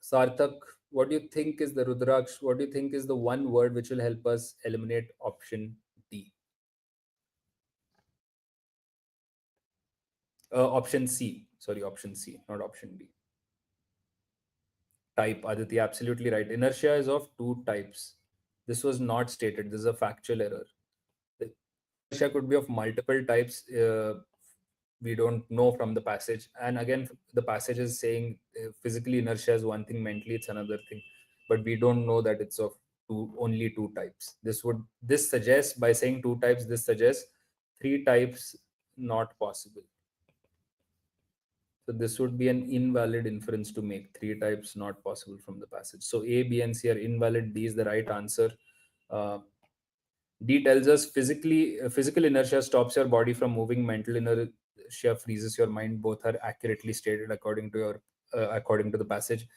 Sarthak, what do you think is the Rudraksh? What do you think is the one word which will help us eliminate option D? Option C. Sorry, option C, not option D. Type, Aditi, absolutely right. Inertia is of two types. This was not stated. This is a factual error. The inertia could be of multiple types. We don't know from the passage. And again, the passage is saying physically inertia is one thing, mentally it's another thing. But we don't know that it's of only two types. This suggests, by saying two types, this suggests three types not possible. So this would be an invalid inference to make. Three types not possible from the passage. So A, B, and C are invalid. D is the right answer. D tells us physical inertia stops your body from moving. Mental inertia freezes your mind. Both are accurately stated according to the passage,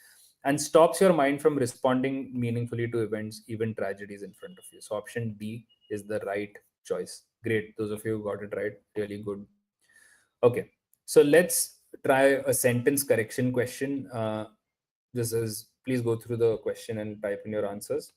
and stops your mind from responding meaningfully to events, even tragedies in front of you. So option D is the right choice. Great, those of you who got it right, really good. Okay, so let's try a sentence correction question. This is, please go through the question and type in your answers.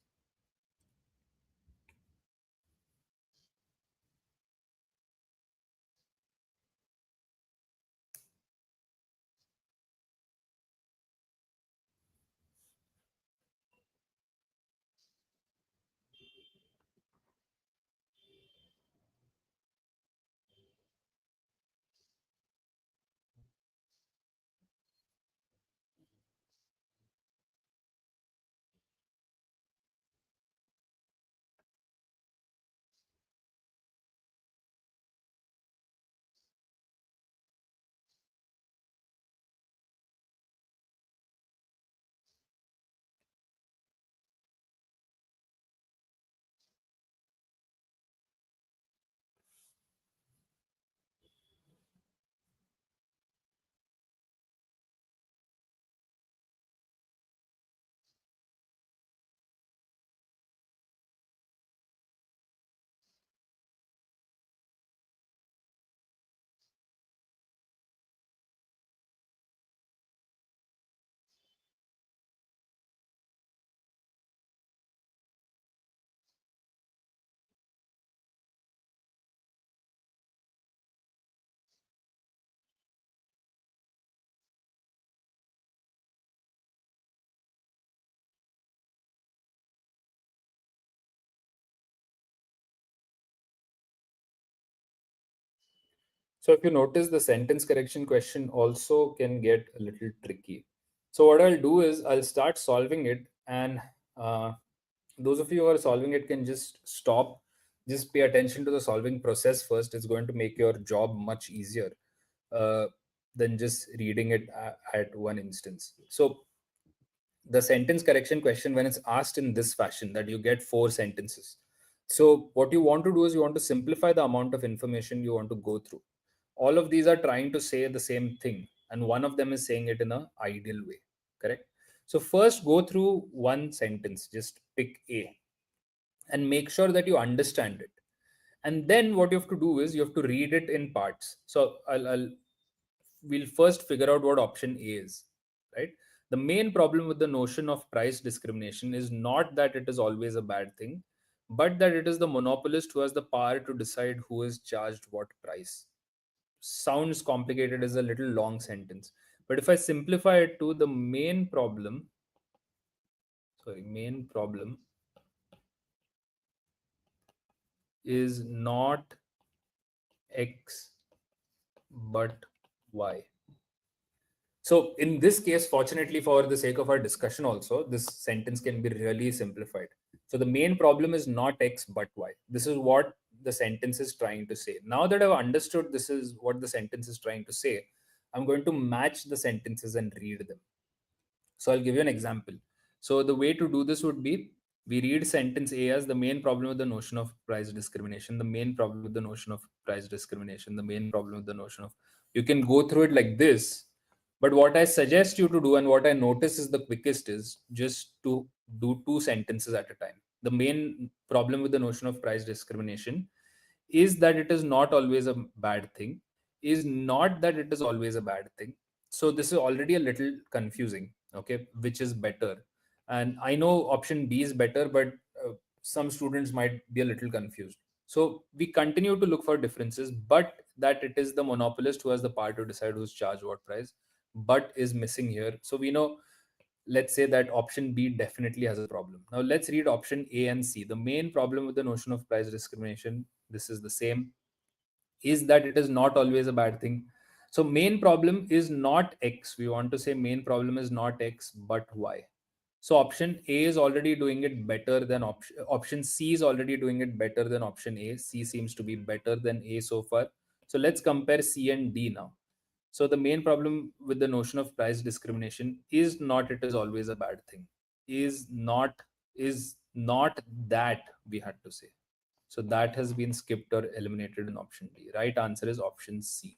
So if you notice, the sentence correction question also can get a little tricky. So what I'll do is I'll start solving it, and uh, those of you who are solving it can just stop, just pay attention to the solving process first. It's going to make your job much easier uh, than just reading it at one instance. So the sentence correction question, when it's asked in this fashion, that you get four sentences. So what you want to do is you want to simplify the amount of information you want to go through. All of these are trying to say the same thing, and one of them is saying it in an ideal way. Correct? So first go through one sentence, just pick A, and make sure that you understand it. And then what you have to do is you have to read it in parts. So we'll first figure out what option A is, right? The main problem with the notion of price discrimination is not that it is always a bad thing, but that it is the monopolist who has the power to decide who is charged what price. Sounds complicated as a little long sentence, but if I simplify it to the main problem is not X but Y. So in this case, fortunately for the sake of our discussion also, this sentence can be really simplified. So the main problem is not X but Y. This is what the sentence is trying to say. Now that I've understood this is what the sentence is trying to say, I'm going to match the sentences and read them. So I'll give you an example. So the way to do this would be, we read sentence A as the main problem with the notion of price discrimination, the main problem with the notion of price discrimination, the main problem with the notion of. You can go through it like this, but what I suggest you to do and what I notice is the quickest is just to do two sentences at a time. The main problem with the notion of price discrimination is that it is not always a bad thing, is not that it is always a bad thing. So this is already a little confusing. Okay, which is better? And I know option B is better, but some students might be a little confused. So we continue to look for differences, but that it is the monopolist who has the power to decide who's charged what price, but is missing here. So we know, let's say that option B definitely has a problem. Now let's read option A and C. The main problem with the notion of price discrimination, this is the same, is that it is not always a bad thing. So main problem is not X. We want to say main problem is not X but Y. So option A is already doing it better than option C is already doing it better than option A. C seems to be better than A so far. So let's compare C and D now. So the main problem with the notion of price discrimination is not it is always a bad thing. Is not that we had to say. So that has been skipped or eliminated in option D. Right answer is option C.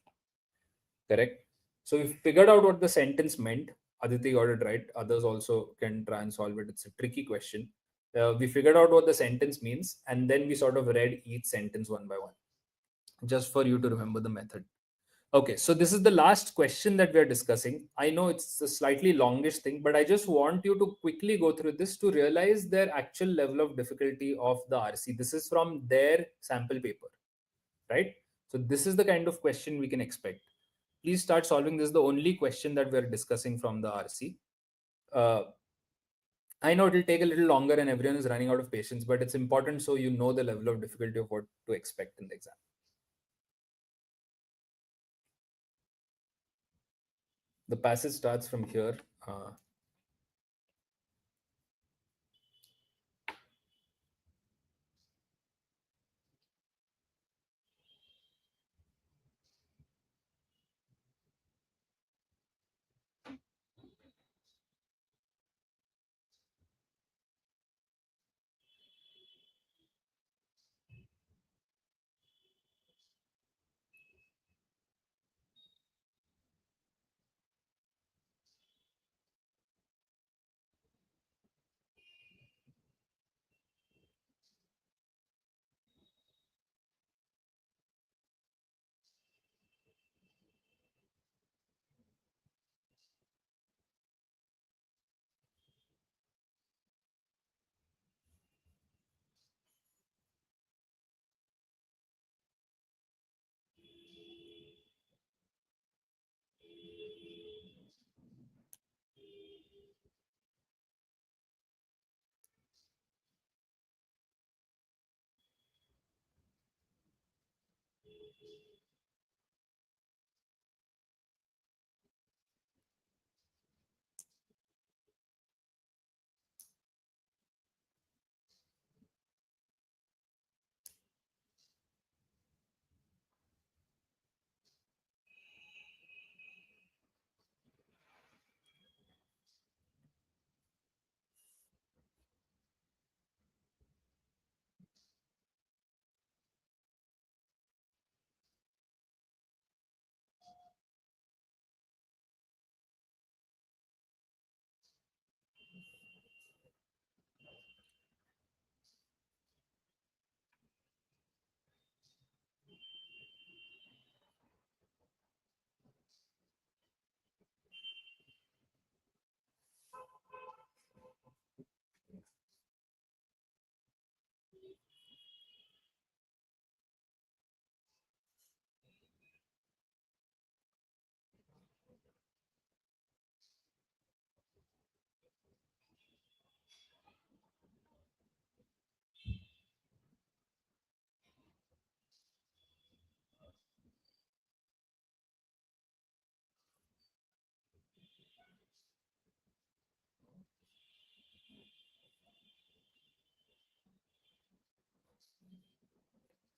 Correct. So we figured out what the sentence meant. Aditi got it right. Others also can try and solve it. It's a tricky question. We figured out what the sentence means, and then we sort of read each sentence one by one, just for you to remember the method. Okay, so this is the last question that we are discussing. I know it's a slightly longish thing, but I just want you to quickly go through this to realize their actual level of difficulty of the RC. This is from their sample paper, right? So this is the kind of question we can expect. Please start solving. This is the only question that we're discussing from the RC. I know it'll take a little longer and everyone is running out of patience, but it's important so you know the level of difficulty of what to expect in the exam. The passage starts from here.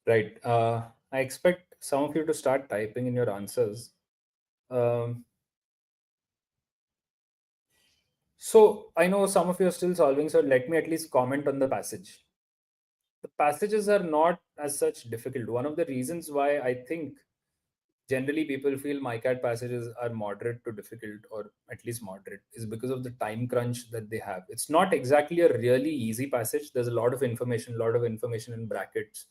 Right. I expect some of you to start typing in your answers. Um, so I know some of you are still solving, so let me at least comment on the passage. The passages are not as such difficult. One of the reasons why I think generally people feel MICAT passages are moderate to difficult, or at least moderate, is because of the time crunch that they have. It's not exactly a really easy passage. There's a lot of information in brackets.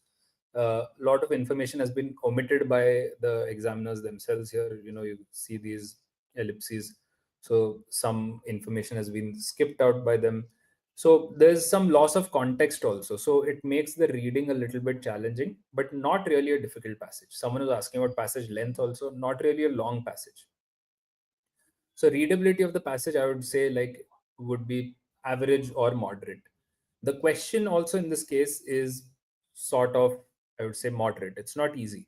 A lot of information has been omitted by the examiners themselves here. You see these ellipses. So some information has been skipped out by them. So there's some loss of context also. So it makes the reading a little bit challenging, but not really a difficult passage. Someone was asking about passage length also, not really a long passage. So readability of the passage, I would say, like, would be average or moderate. The question also in this case is sort of, I would say, moderate. It's not easy.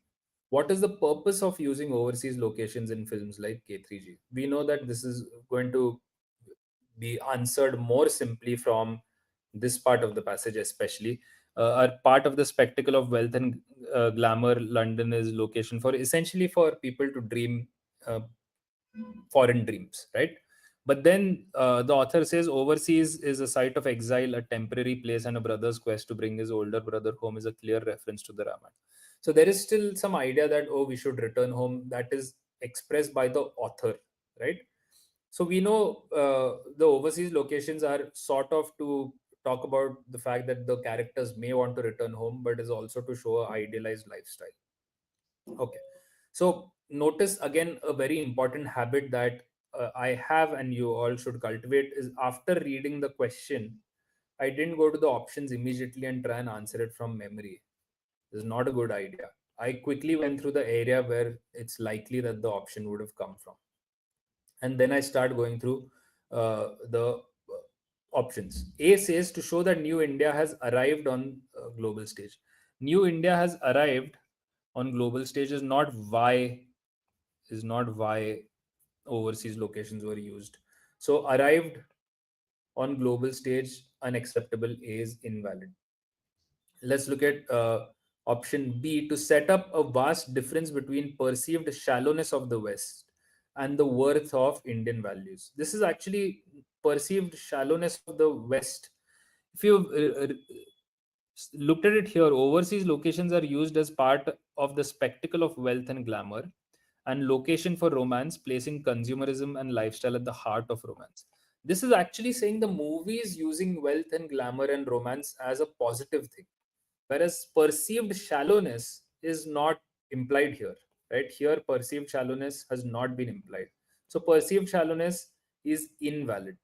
What is the purpose of using overseas locations in films like K3G? We know that this is going to be answered more simply from this part of the passage, especially. A part of the spectacle of wealth and glamour, London is location for essentially for people to dream uh, foreign dreams, right? But then the author says overseas is a site of exile, a temporary place, and a brother's quest to bring his older brother home is a clear reference to the Ramayana. So there is still some idea that, oh, we should return home, that is expressed by the author, right? So we know the overseas locations are sort of to talk about the fact that the characters may want to return home, but is also to show a idealized lifestyle. Okay. So notice again a very important habit that I have and you all should cultivate is after reading the question, I didn't go to the options immediately and try and answer it from memory. This is not a good idea. I quickly went through the area where it's likely that the option would have come from, and then I start going through the options. A says to show that New India has arrived on global stage. New India has arrived on global stage is not why overseas locations were used. So arrived on global stage unacceptable, A is invalid. Let's look at option B, to set up a vast difference between perceived shallowness of the West and the worth of Indian values. This is actually perceived shallowness of the West. If you looked at it here, overseas locations are used as part of the spectacle of wealth and glamour, and location for romance, placing consumerism and lifestyle at the heart of romance. This is actually saying the movie is using wealth and glamour and romance as a positive thing, whereas perceived shallowness is not implied here. Right here, perceived shallowness has not been implied, so perceived shallowness is invalid.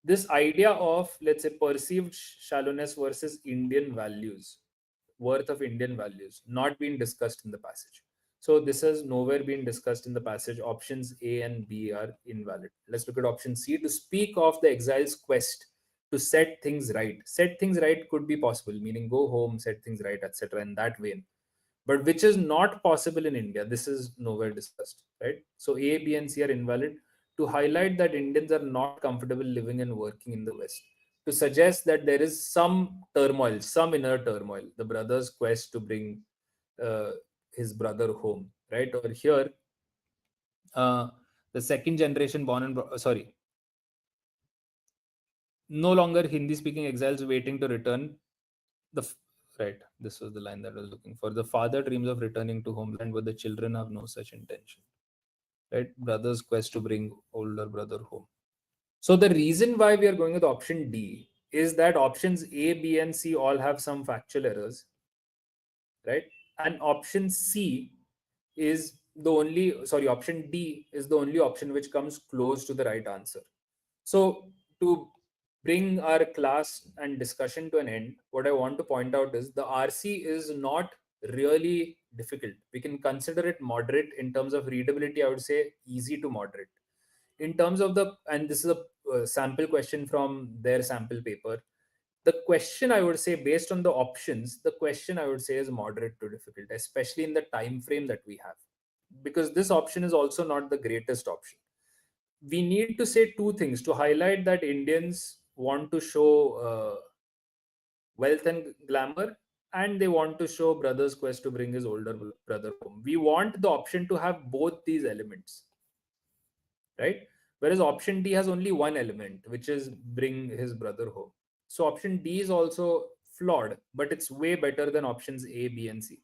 This idea of, let's say, perceived shallowness versus Indian values, worth of Indian values, not being discussed in the passage. So this has nowhere been discussed in the passage. Options A and B are invalid. Let's look at option C, to speak of the exile's quest to set things right. Set things right could be possible, meaning go home, set things right, etc., in that vein, but which is not possible in India. This is nowhere discussed, right? So A, B, and C are invalid. To highlight that Indians are not comfortable living and working in the West, to suggest that there is some turmoil, some inner turmoil, the brother's quest to bring uh, his brother home, right? Or here, uh, the second generation born and sorry, no longer Hindi speaking exiles waiting to return. The right, this was the line that I was looking for. The father dreams of returning to homeland, but the children have no such intention. Right, brother's quest to bring older brother home. So the reason why we are going with option D is that options A, B, and C all have some factual errors, right? And option C is the only, sorry, option D is the only option which comes close to the right answer. So to bring our class and discussion to an end, what I want to point out is the RC is not really difficult. We can consider it moderate in terms of readability. I would say easy to moderate. In terms of the, and this is a sample question from their sample paper, the question, I would say, based on the options, the question, I would say, is moderate to difficult, especially in the time frame that we have, because this option is also not the greatest option. We need to say two things to highlight that Indians want to show wealth and glamour, and they want to show brother's quest to bring his older brother home. We want the option to have both these elements, right? Whereas option D has only one element, which is bring his brother home. So option D is also flawed, but it's way better than options A, B, and C.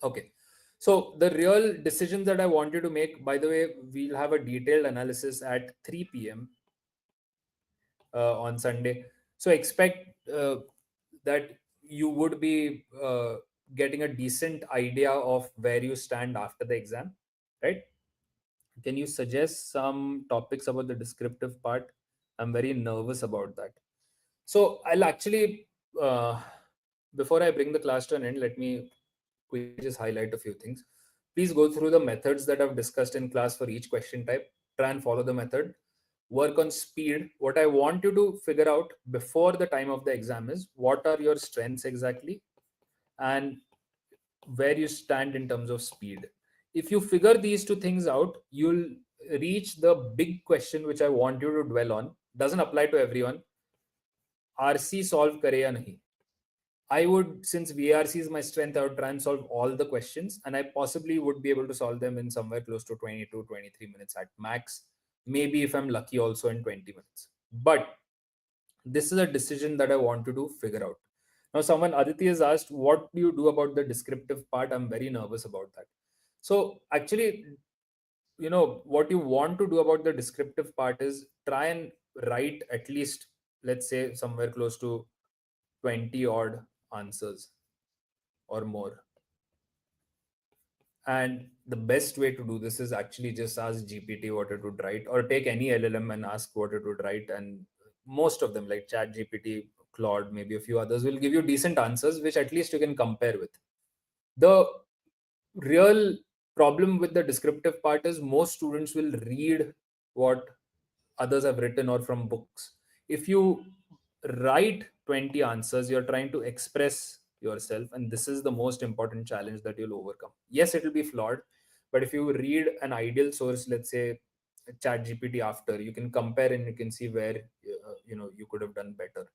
Okay. So the real decisions that I want you to make, by the way, we'll have a detailed analysis at 3 p.m. On Sunday. So expect that you would be getting a decent idea of where you stand after the exam, right? Can you suggest some topics about the descriptive part? I'm very nervous about that. So I'll actually, uh, before I bring the class to an end, let me quickly just highlight a few things. Please go through the methods that I've discussed in class for each question type. Try and follow the method. Work on speed. What I want you to figure out before the time of the exam is what are your strengths exactly and where you stand in terms of speed. If you figure these two things out, you'll reach the big question which I want you to dwell on. Doesn't apply to everyone. RC solve kare ya nahi? I would, since VRC is my strength, I would try and solve all the questions, and I possibly would be able to solve them in somewhere close to 22, 23 minutes at max. Maybe if I'm lucky, also in 20 minutes. But this is a decision that I want you to figure out. Now, someone, Aditi, has asked, what do you do about the descriptive part? I'm very nervous about that. So, actually, what you want to do about the descriptive part is try and write at least, let's say, somewhere close to 20 odd answers or more. And the best way to do this is actually just ask GPT what it would write, or take any LLM and ask what it would write. And most of them, like Chat GPT, Claude, maybe a few others, will give you decent answers, which at least you can compare with. The real problem with the descriptive part is most students will read what others have written or from books. If you write 20 answers, you're trying to express yourself, and this is the most important challenge that you'll overcome. Yes, it will be flawed, but if you read an ideal source, let's say Chat GPT, after, you can compare and you can see where you could have done better.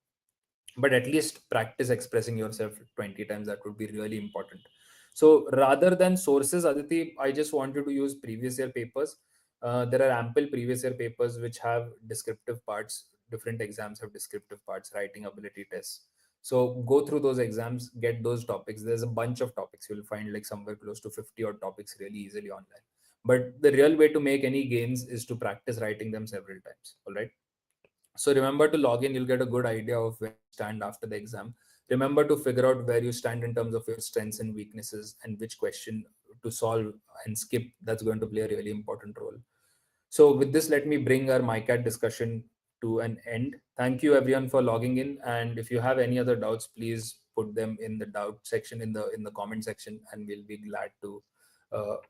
But at least practice expressing yourself 20 times. That would be really important. So rather than sources, Aditi, I just want you to use previous year papers. There are ample previous year papers which have descriptive parts. Different exams have descriptive parts, writing ability tests. So go through those exams, get those topics. There's a bunch of topics. You'll find like somewhere close to 50 odd topics really easily online. But the real way to make any gains is to practice writing them several times. All right. So remember to log in, you'll get a good idea of where you stand after the exam. Remember to figure out where you stand in terms of your strengths and weaknesses and which question to solve and skip. That's going to play a really important role. So with this, let me bring our MICAT discussion to an end. Thank you everyone for logging in. And if you have any other doubts, please put them in the doubt section in the comment section, and we'll be glad to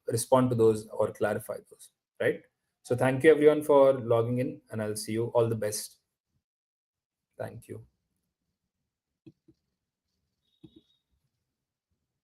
respond to those or clarify those, right? So thank you everyone for logging in, and I'll see you. All the best. Thank you.